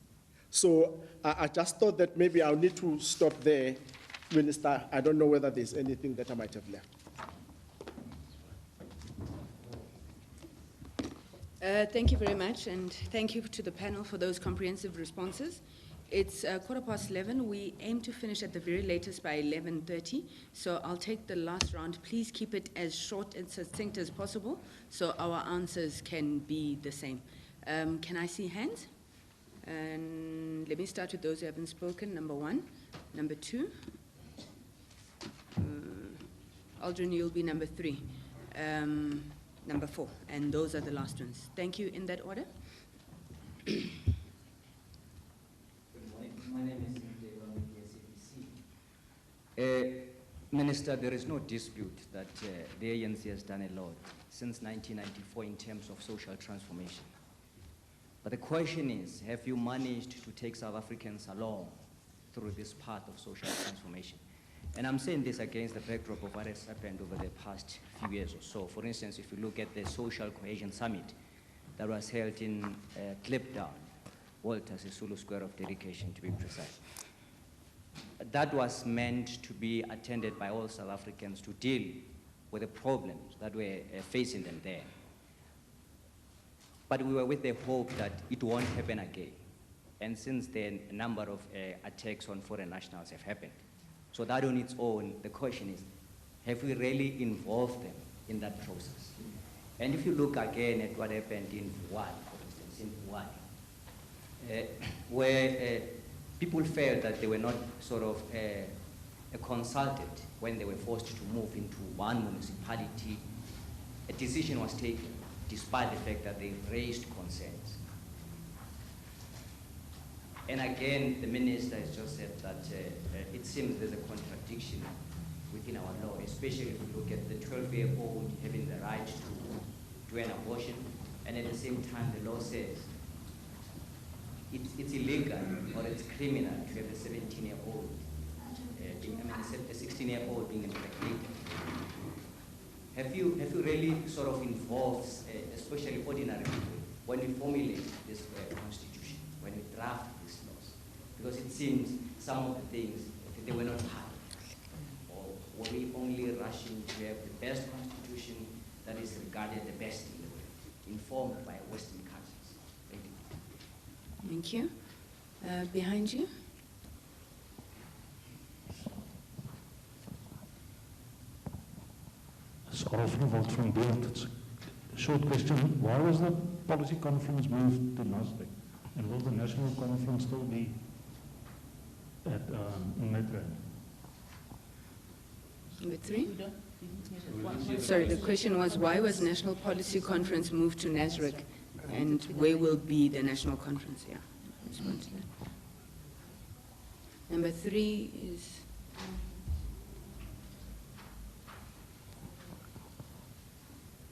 So I just thought that maybe I'll need to stop there, Minister. I don't know whether there's anything that I might have left. Thank you very much, and thank you to the panel for those comprehensive responses. It's 11:15. We aim to finish at the very latest by 11:30, so I'll take the last round. Please keep it as short and succinct as possible so our answers can be the same. Can I see hands? And let me start with those who haven't spoken. Number 1. Number 2. Aldrin, you'll be number 3. Number 4, and those are the last ones. Thank you, in that order. Good morning. My name is David SABC. Minister, there is no dispute that the ANC has done a lot since 1994 in terms of social transformation. But the question is, have you managed to take South Africans along through this path of social transformation? And I'm saying this against the backdrop of what has happened over the past few years or so. For instance, if you look at the Social Cohesion Summit that was held in Kliptown, Walter Sisulu Square of Dedication to be precise. That was meant to be attended by all South Africans to deal with the problems that were facing them there. but we were with the hope that it won't happen again. And since then, a number of attacks on foreign nationals have happened. So that on its own, the question is, have we really involved them in that process? And if you look again at what happened in Wuhan, for instance, in Wuhan, where people felt that they were not sort of consulted when they were forced to move into one municipality, a decision was taken despite the fact that they raised concerns. And again, the minister has just said that it seems there's a contradiction within our law, especially if you look at the 12-year-old having the right to an abortion, and at the same time the law says it's illegal or it's criminal to have a 17-year-old, a 16-year-old being impregnated. Have you really sort of involved, especially ordinary people, when we formulate this constitution, when we draft these laws? Because it seems some of the things, they were not part of it. Or were we only rushing to have the best constitution that is regarded the best in the world, informed by Western countries? Thank you. Thank you. Behind you. Scarfenwald from Beeld. It's a short question. Why was the policy conference moved to Nasdaq? And will the national conference still be at Netred? Number 3. Sorry, the question was, why was National Policy Conference moved to Nasrec? And where will be the national conference? Yeah. Respond to that. Number 3 is...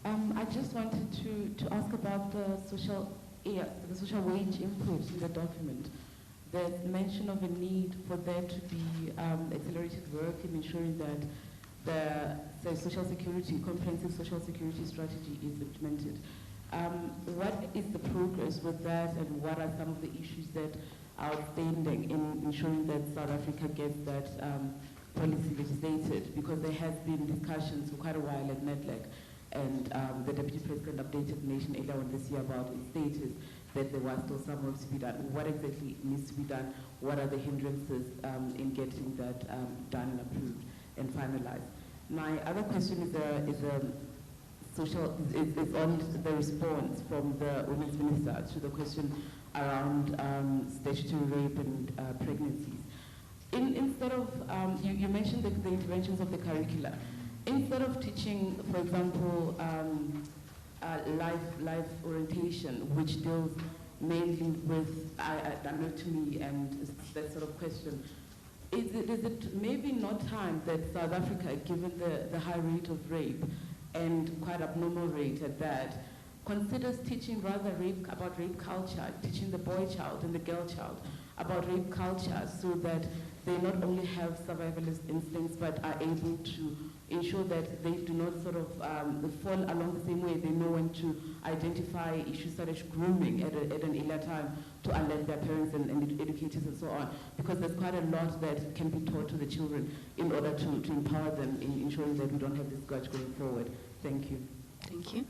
I just wanted to ask about the social wage input in the document. There's mention of a need for there to be accelerated work in ensuring that the social security, comprehensive social security strategy is implemented. What is the progress with that, and what are some of the issues that are outstanding in ensuring that South Africa gets that policy legislated? Because there has been discussions for quite a while at NEDLAC, and the Deputy President updated the nation earlier on this year about its status, that there was still some work to be done. What exactly needs to be done? What are the hindrances in getting that done and approved and finalized? My other question is on the response from the Women's Minister to the question around statutory rape and pregnancies. Instead of, you mentioned the interventions of the curricula. Instead of teaching, for example, life orientation, which deals mainly with anatomy and that sort of question, is it maybe not time that South Africa, given the high rate of rape and quite abnormal rate at that, considers teaching rather about rape culture, teaching the boy child and the girl child about rape culture, so that they not only have survivalist instincts but are able to ensure that they do not sort of fall along the same way. They know when to identify issues such as grooming at an earlier time to alert their parents and educators and so on, because there's quite a lot that can be taught to the children in order to empower them in ensuring that we don't have this scourge going forward. Thank you. Thank you.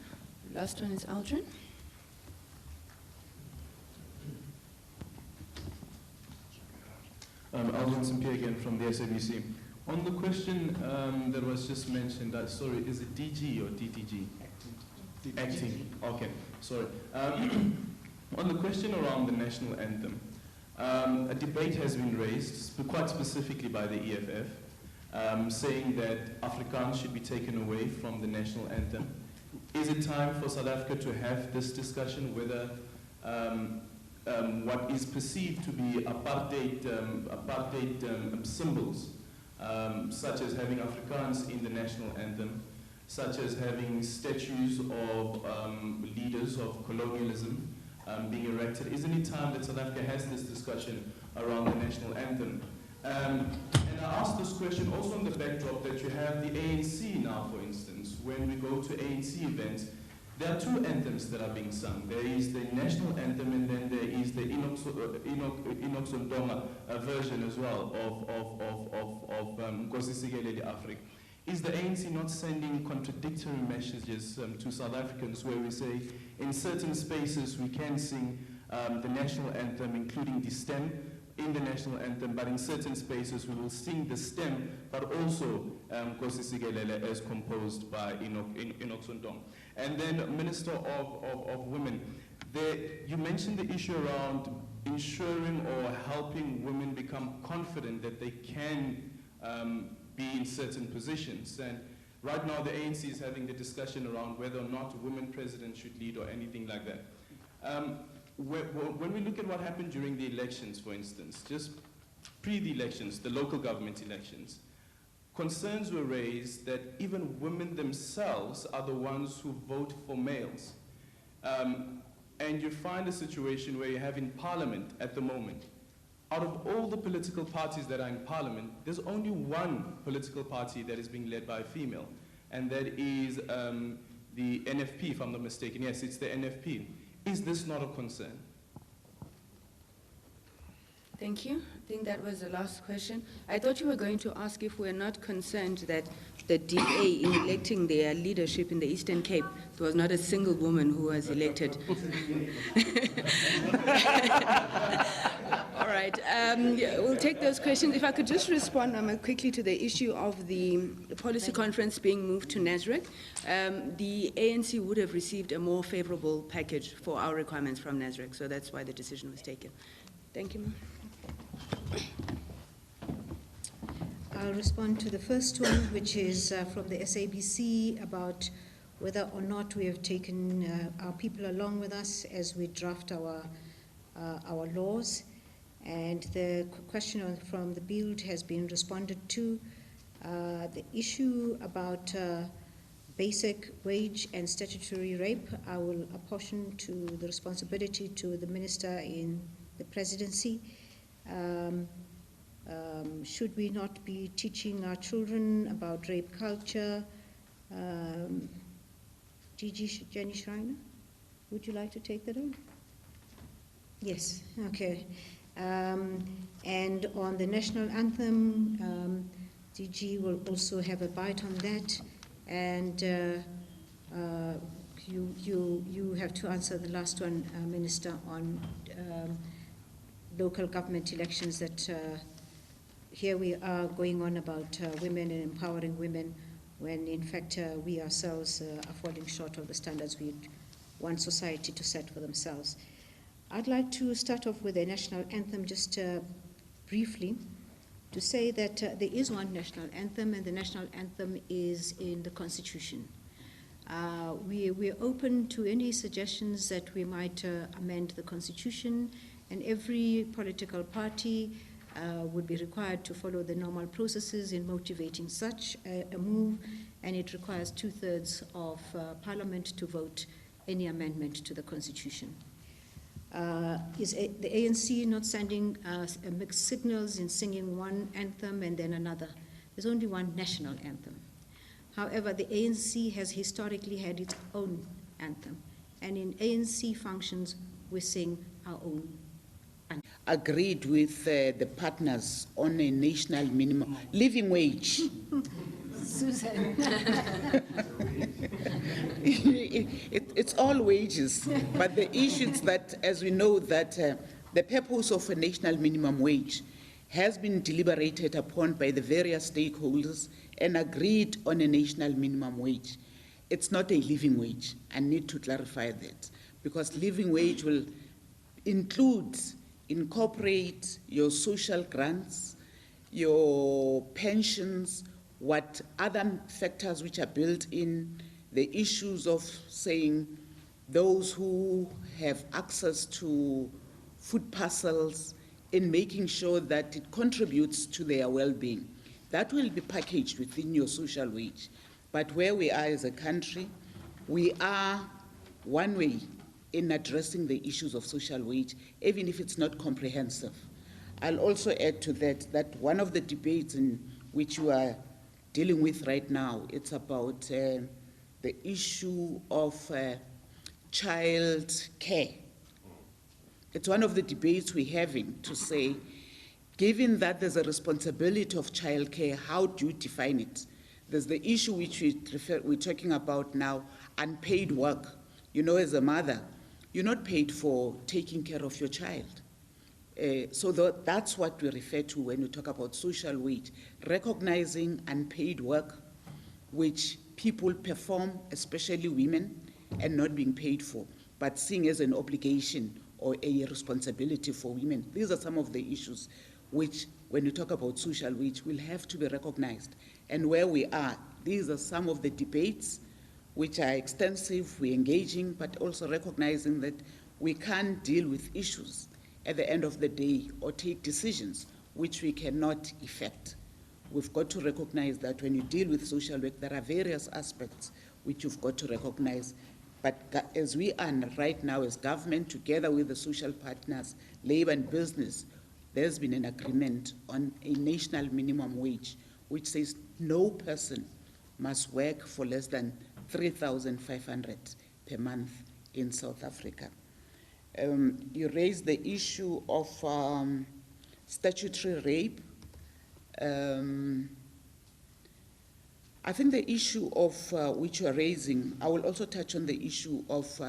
Last one is Aldrin. Aldrin Sampier again from the SABC. On the question that was just mentioned, sorry, is it DG or DTG? Acting. Okay, sorry. On the question around the national anthem, a debate has been raised, quite specifically by the EFF, saying that Afrikaans should be taken away from the national anthem. Is it time for South Africa to have this discussion whether what is perceived to be apartheid symbols, such as having Afrikaans in the national anthem, such as having statues of leaders of colonialism being erected? Isn't it time that South Africa has this discussion around the national anthem? And I ask this question also on the backdrop that you have the ANC now, for instance. When we go to ANC events, there are two anthems that are being sung. There is the national anthem, and then there is the Inoxontonga version as well of Nkosi Sikelel' iAfrika. Is the ANC not sending contradictory messages to South Africans where we say in certain spaces we can sing the national anthem, including the stem in the national anthem, but in certain spaces we will sing the stem, but also Nkosi Sikelel as composed by Enoch Sondong. And then Minister of Women, you mentioned the issue around ensuring or helping women become confident that they can be in certain positions. And right now the ANC is having the discussion around whether or not women presidents should lead or anything like that. When we look at what happened during the elections, for instance, just pre the elections, the local government elections, concerns were raised that even women themselves are the ones who vote for males. And you find a situation where you have in Parliament at the moment, out of all the political parties that are in Parliament, there's only one political party that is being led by a female, and that is the NFP, if I'm not mistaken. Yes, it's the NFP. Is this not a concern? Thank you. I think that was the last question. I thought you were going to ask if we're not concerned that the DA, in electing their leadership in the Eastern Cape, there was not a single woman who was elected. All right. We'll take those questions. If I could just respond quickly to the issue of the policy conference being moved to Nasrec. The ANC would have received a more favorable package for our requirements from Nasrec, so that's why the decision was taken. Thank you, ma'am. I'll respond to the first one, which is from the SABC, about whether or not we have taken our people along with us as we draft our laws. And the question from the Build has been responded to. The issue about basic wage and statutory rape, I will apportion to the responsibility to the Minister in the Presidency. Should we not be teaching our children about rape culture? Jenny Schreiner, would you like to take that on? Yes, okay. And on the national anthem, DG will also have a bite on that. And you have to answer the last one, Minister, on local government elections that here we are going on about women and empowering women when in fact we ourselves are falling short of the standards we want society to set for themselves. I'd like to start off with a national anthem just briefly to say that there is one national anthem, and the national anthem is in the Constitution. We're open to any suggestions that we might amend the Constitution, and every political party would be required to follow the normal processes in motivating such a move, and it requires 2/3 of Parliament to vote any amendment to the Constitution. Is the ANC not sending mixed signals in singing one anthem and then another? There's only one national anthem. However, the ANC has historically had its own anthem, and in ANC functions we sing our own anthem. Agreed with the partners on a national minimum living wage. Susan. It's all wages, but the issue is that, as we know, that the purpose of a national minimum wage has been deliberated upon by the various stakeholders and agreed on a national minimum wage. It's not a living wage. I need to clarify that, because living wage will incorporate your social grants, your pensions, what other factors which are built in, the issues of saying those who have access to food parcels, in making sure that it contributes to their well-being. That will be packaged within your social wage. But where we are as a country, we are one way in addressing the issues of social wage, even if it's not comprehensive. I'll also add to that one of the debates in which you are dealing with right now, it's about the issue of child care. It's one of the debates we're having to say, given that there's a responsibility of child care, how do you define it? There's the issue which we're talking about now, unpaid work. You know, as a mother, you're not paid for taking care of your child. So that's what we refer to when we talk about social wage, recognizing unpaid work which people perform, especially women, and not being paid for, but seeing as an obligation or a responsibility for women. These are some of the issues which, when you talk about social wage, will have to be recognized. And where we are, these are some of the debates which are extensive, we're engaging, but also recognizing that we can't deal with issues at the end of the day or take decisions which we cannot effect. We've got to recognize that when you deal with social work, there are various aspects which you've got to recognize. But as we are right now as government, together with the social partners, labor and business, there's been an agreement on a national minimum wage, which says no person must work for less than 3,500 per month in South Africa. You raised the issue of statutory rape. I think the issue of which you are raising, I will also touch on the issue of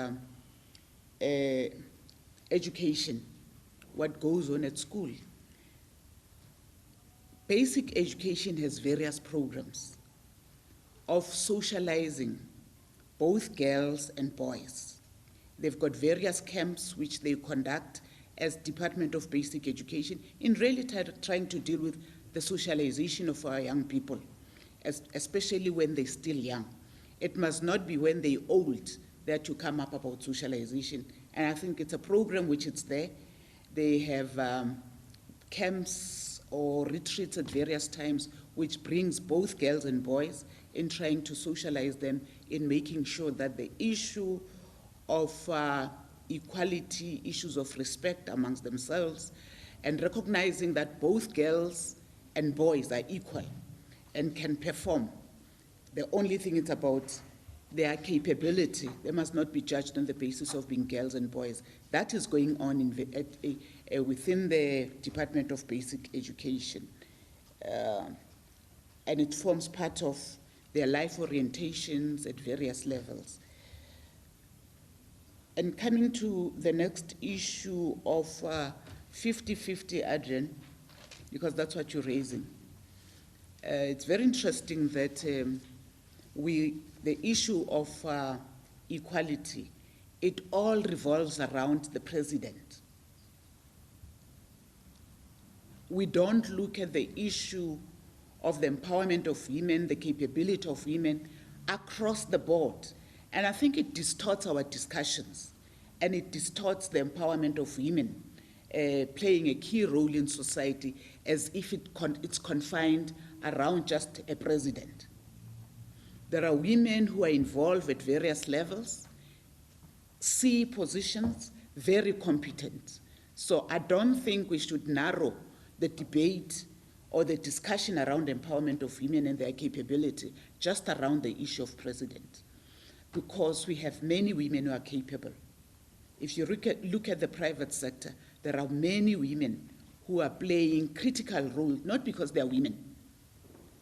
education, what goes on at school. Basic education has various programs of socializing both girls and boys. They've got various camps which they conduct as Department of Basic Education in really trying to deal with the socialization of our young people, especially when they're still young. It must not be when they're old that you come up about socialization. And I think it's a program which is there. They have camps or retreats at various times which brings both girls and boys in trying to socialize them in making sure that the issue of equality, issues of respect amongst themselves, and recognizing that both girls and boys are equal and can perform. The only thing it's about their capability. They must not be judged on the basis of being girls and boys. That is going on within the Department of Basic Education. And it forms part of their life orientations at various levels. And coming to the next issue of 50-50, Adrian, because that's what you're raising. It's very interesting that the issue of equality, it all revolves around the president. We don't look at the issue of the empowerment of women, the capability of women across the board. And I think it distorts our discussions, and it distorts the empowerment of women playing a key role in society as if it's confined around just a president. There are women who are involved at various levels, C positions, very competent. So I don't think we should narrow the debate or the discussion around empowerment of women and their capability just around the issue of president, because we have many women who are capable. If you look at the private sector, there are many women who are playing critical roles, not because they are women.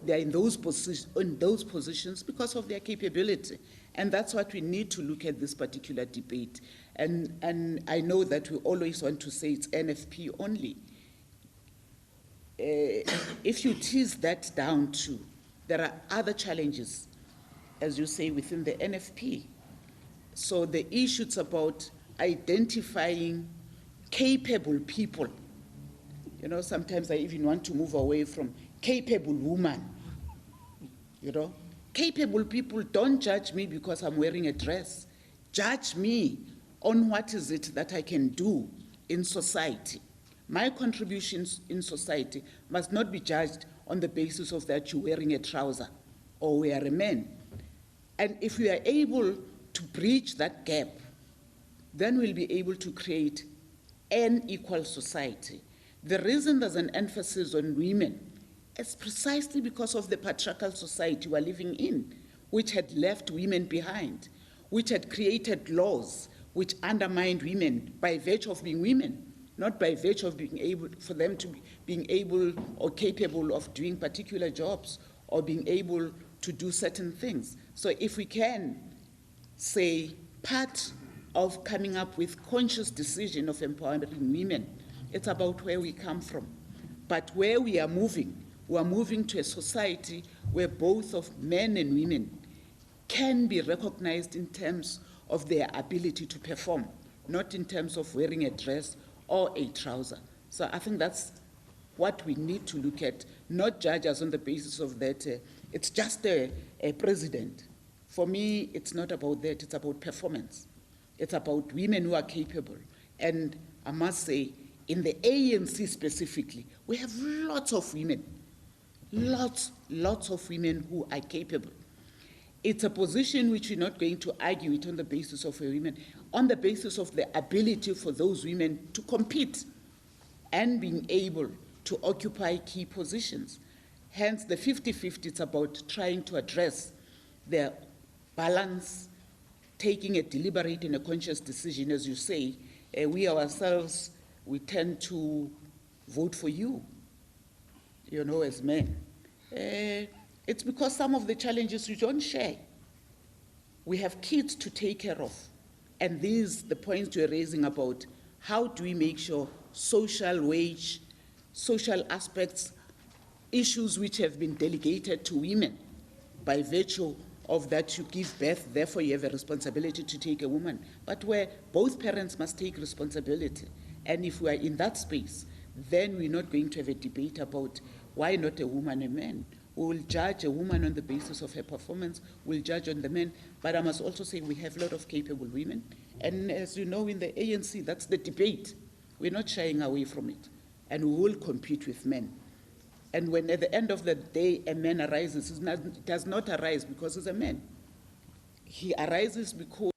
They are in those positions because of their capability. And that's what we need to look at this particular debate. And I know that we always want to say it's NFP only. If you tease that down to, there are other challenges, as you say, within the NFP. So the issue is about identifying capable people. You know, sometimes I even want to move away from capable woman. You know, capable people, don't judge me because I'm wearing a dress. Judge me on what is it that I can do in society. My contributions in society must not be judged on the basis of that you're wearing a trouser or we are a man. And if we are able to bridge that gap, then we'll be able to create an equal society. The reason there's an emphasis on women is precisely because of the patriarchal society we're living in, which had left women behind, which had created laws which undermined women by virtue of being women, not by virtue of being able, for them to being able or capable of doing particular jobs or being able to do certain things. So if we can say part of coming up with conscious decision of empowering women, it's about where we come from. But where we are moving to a society where both of men and women can be recognized in terms of their ability to perform, not in terms of wearing a dress or a trouser. So I think that's what we need to look at, not judge us on the basis of that. It's just a president. For me, it's not about that. It's about performance. It's about women who are capable. And I must say, in the ANC specifically, we have lots of women, lots of women who are capable. It's a position which we're not going to argue it on the basis of women, on the basis of the ability for those women to compete and being able to occupy key positions. Hence, the 50-50, it's about trying to address the balance, taking a deliberate and a conscious decision. As you say, we ourselves, we tend to vote for you, as men. It's because some of the challenges we don't share. We have kids to take care of. And these, the points you're raising about how do we make sure social wage, social aspects, issues which have been delegated to women by virtue of that you give birth, therefore you have a responsibility to take a woman, but where both parents must take responsibility. And if we are in that space, then we're not going to have a debate about why not a woman, a man. We will judge a woman on the basis of her performance, we'll judge on the men, but I must also say we have a lot of capable women. And as you know, in the ANC, that's the debate. We're not shying away from it. And we will compete with men. And when at the end of the day a man arises, it does not arise because he's a man. He arises because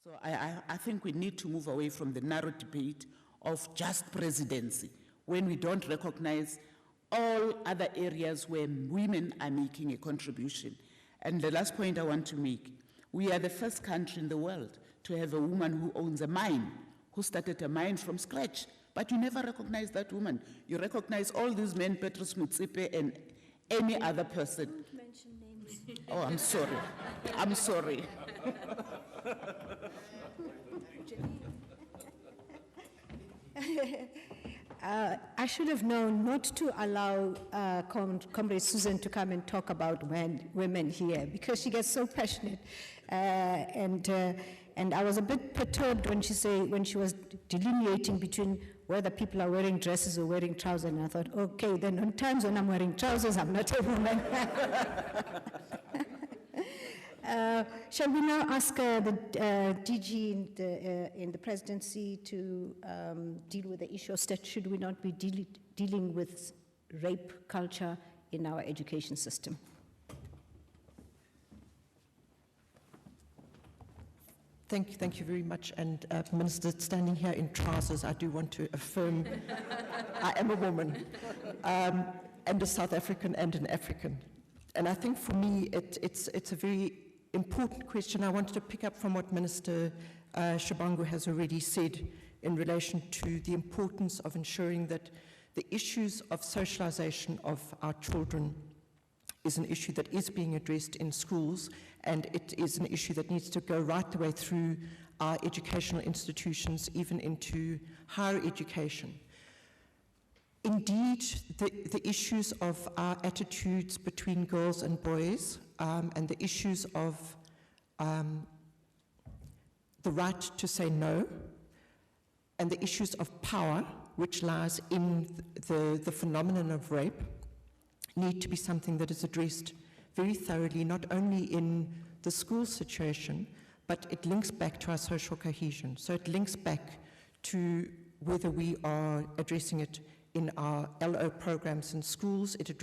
so I think we need to move away from the narrow debate of just presidency when we don't recognize all other areas where women are making a contribution. And the last point I want to make, we are the first country in the world to have a woman who owns a mine, who started a mine from scratch. But you never recognize that woman. You recognize all these men, Petrus Mutsepe and any other person. Don't mention names. Oh, I'm sorry. I'm sorry. I should have known not to allow Comrade Susan to come and talk about women here because she gets so passionate. And I was a bit perturbed when she was delineating between whether people are wearing dresses or wearing trousers, and I thought, okay, then on times when I'm wearing trousers, I'm not a woman. Shall we now ask the DG in the presidency to deal with the issue of should we not be dealing with rape culture in our education system? Thank you very much. And Minister, standing here in trousers, I do want to affirm I am a woman and a South African and an African. And I think for me, it's a very important question. I wanted to pick up from what Minister Shabangu has already said in relation to the importance of ensuring that the issues of socialization of our children is an issue that is being addressed in schools, and it is an issue that needs to go right the way through our educational institutions, even into higher education. Indeed, the issues of our attitudes between girls and boys, and the issues of the right to say no, and the issues of power, which lies in the phenomenon of rape, need to be something that is addressed very thoroughly, not only in the school situation, but it links back to our social cohesion. So it links back to whether we are addressing it in our LO programs in schools, it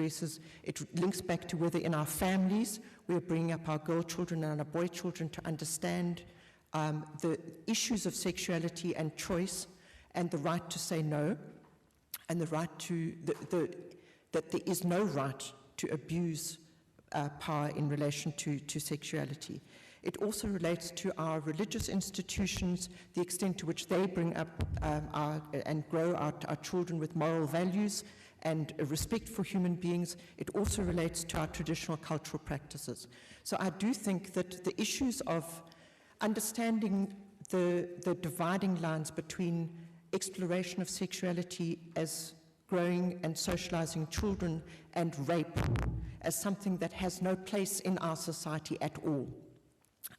links back to whether in our families we are bringing up our girl children and our boy children to understand the issues of sexuality and choice and the right to say no, and the right to, that there is no right to abuse power in relation to sexuality. It also relates to our religious institutions, the extent to which they bring up and grow our children with moral values and a respect for human beings. It also relates to our traditional cultural practices. So I do think that the issues of understanding the dividing lines between exploration of sexuality as growing and socializing children and rape as something that has no place in our society at all.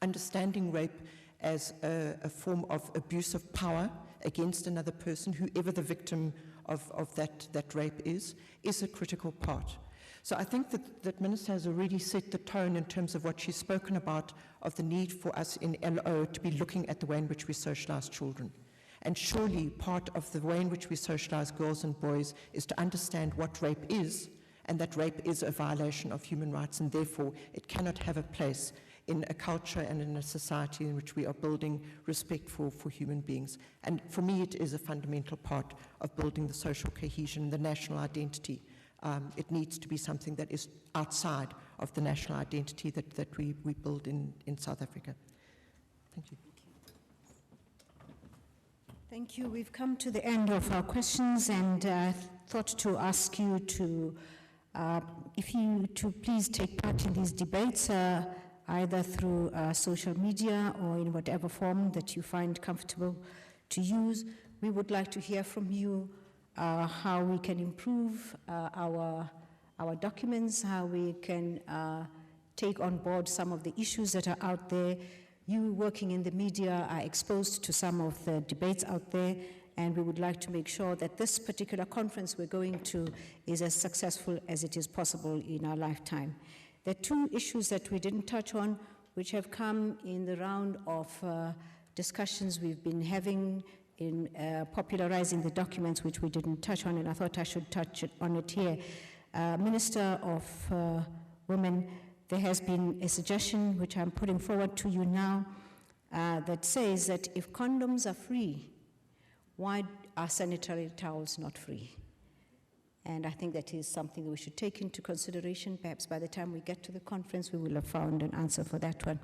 Understanding rape as a form of abuse of power against another person, whoever the victim of that rape is a critical part. So I think that Minister has already set the tone in terms of what she's spoken about, of the need for us in LO to be looking at the way in which we socialize children. And surely part of the way in which we socialize girls and boys is to understand what rape is, and that rape is a violation of human rights, and therefore it cannot have a place in a culture and in a society in which we are building respect for human beings. And for me, it is a fundamental part of building the social cohesion, the national identity. It needs to be something that is outside of the national identity that we build in South Africa. Thank you. Thank you. We've come to the end of our questions, and thought to ask you to please take part in these debates, either through social media or in whatever form that you find comfortable to use. We would like to hear from you how we can improve our documents, how we can take on board some of the issues that are out there. You working in the media are exposed to some of the debates out there, and we would like to make sure that this particular conference we're going to is as successful as it is possible in our lifetime. There are two issues that we didn't touch on, which have come in the round of discussions we've been having in popularizing the documents, which we didn't touch on, and I thought I should touch on it here. Minister of Women, there has been a suggestion, which I'm putting forward to you now, that says that if condoms are free, why are sanitary towels not free? And I think that is something that we should take into consideration. Perhaps by the time we get to the conference, we will have found an answer for that one.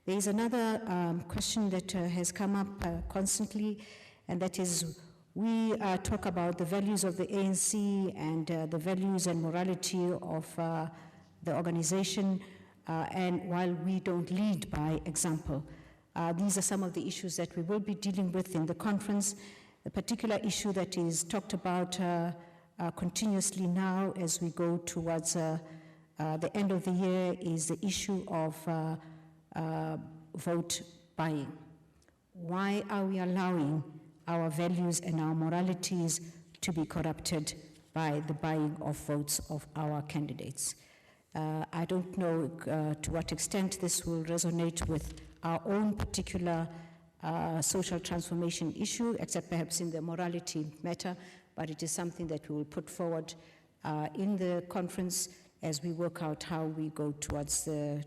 There is another question that has come up constantly, and that is, we talk about the values of the ANC and the values and morality of the organization, and while we don't lead by example. These are some of the issues that we will be dealing with in the conference. The particular issue that is talked about continuously now as we go towards the end of the year is the issue of vote buying. Why are we allowing our values and our moralities to be corrupted by the buying of votes of our candidates? I don't know to what extent this will resonate with our own particular social transformation issue, except perhaps in the morality matter, but it is something that we will put forward in the conference as we work out how we go towards the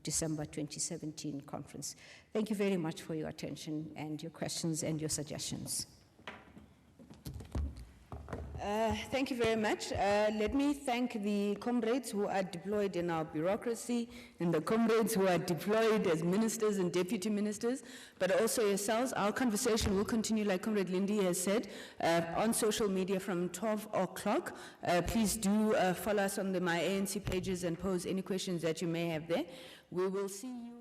December 2017 conference. Thank you very much for your attention and your questions and your suggestions. Thank you very much. Let me thank the comrades who are deployed in our bureaucracy and the comrades who are deployed as ministers and deputy ministers, but also yourselves. Our conversation will continue, like Comrade Lindy has said, on social media from 12 o'clock. Please do follow us on the My ANC pages and pose any questions that you may have there. We will see you.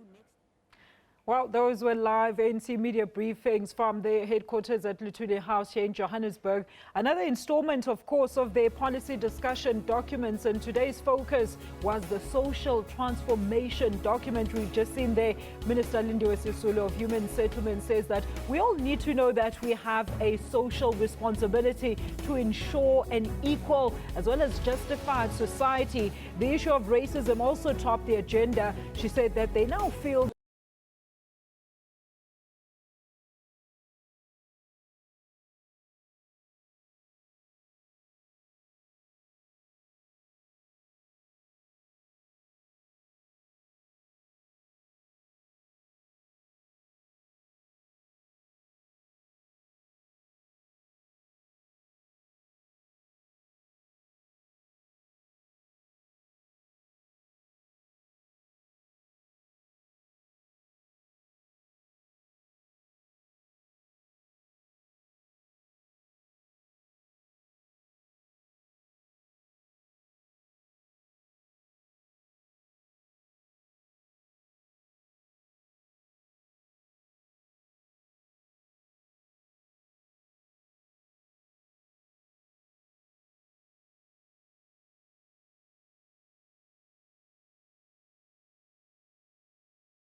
Well, those were live ANC media briefings from their headquarters at Luthuli House here in Johannesburg. Another installment, of course, of their policy discussion documents, and today's focus was the social transformation document. We've just seen there, Minister Lindiwe Sisulu of Human Settlement says that we all need to know that we have a social responsibility to ensure an equal as well as justified society. The issue of racism also topped the agenda. She said that they now feel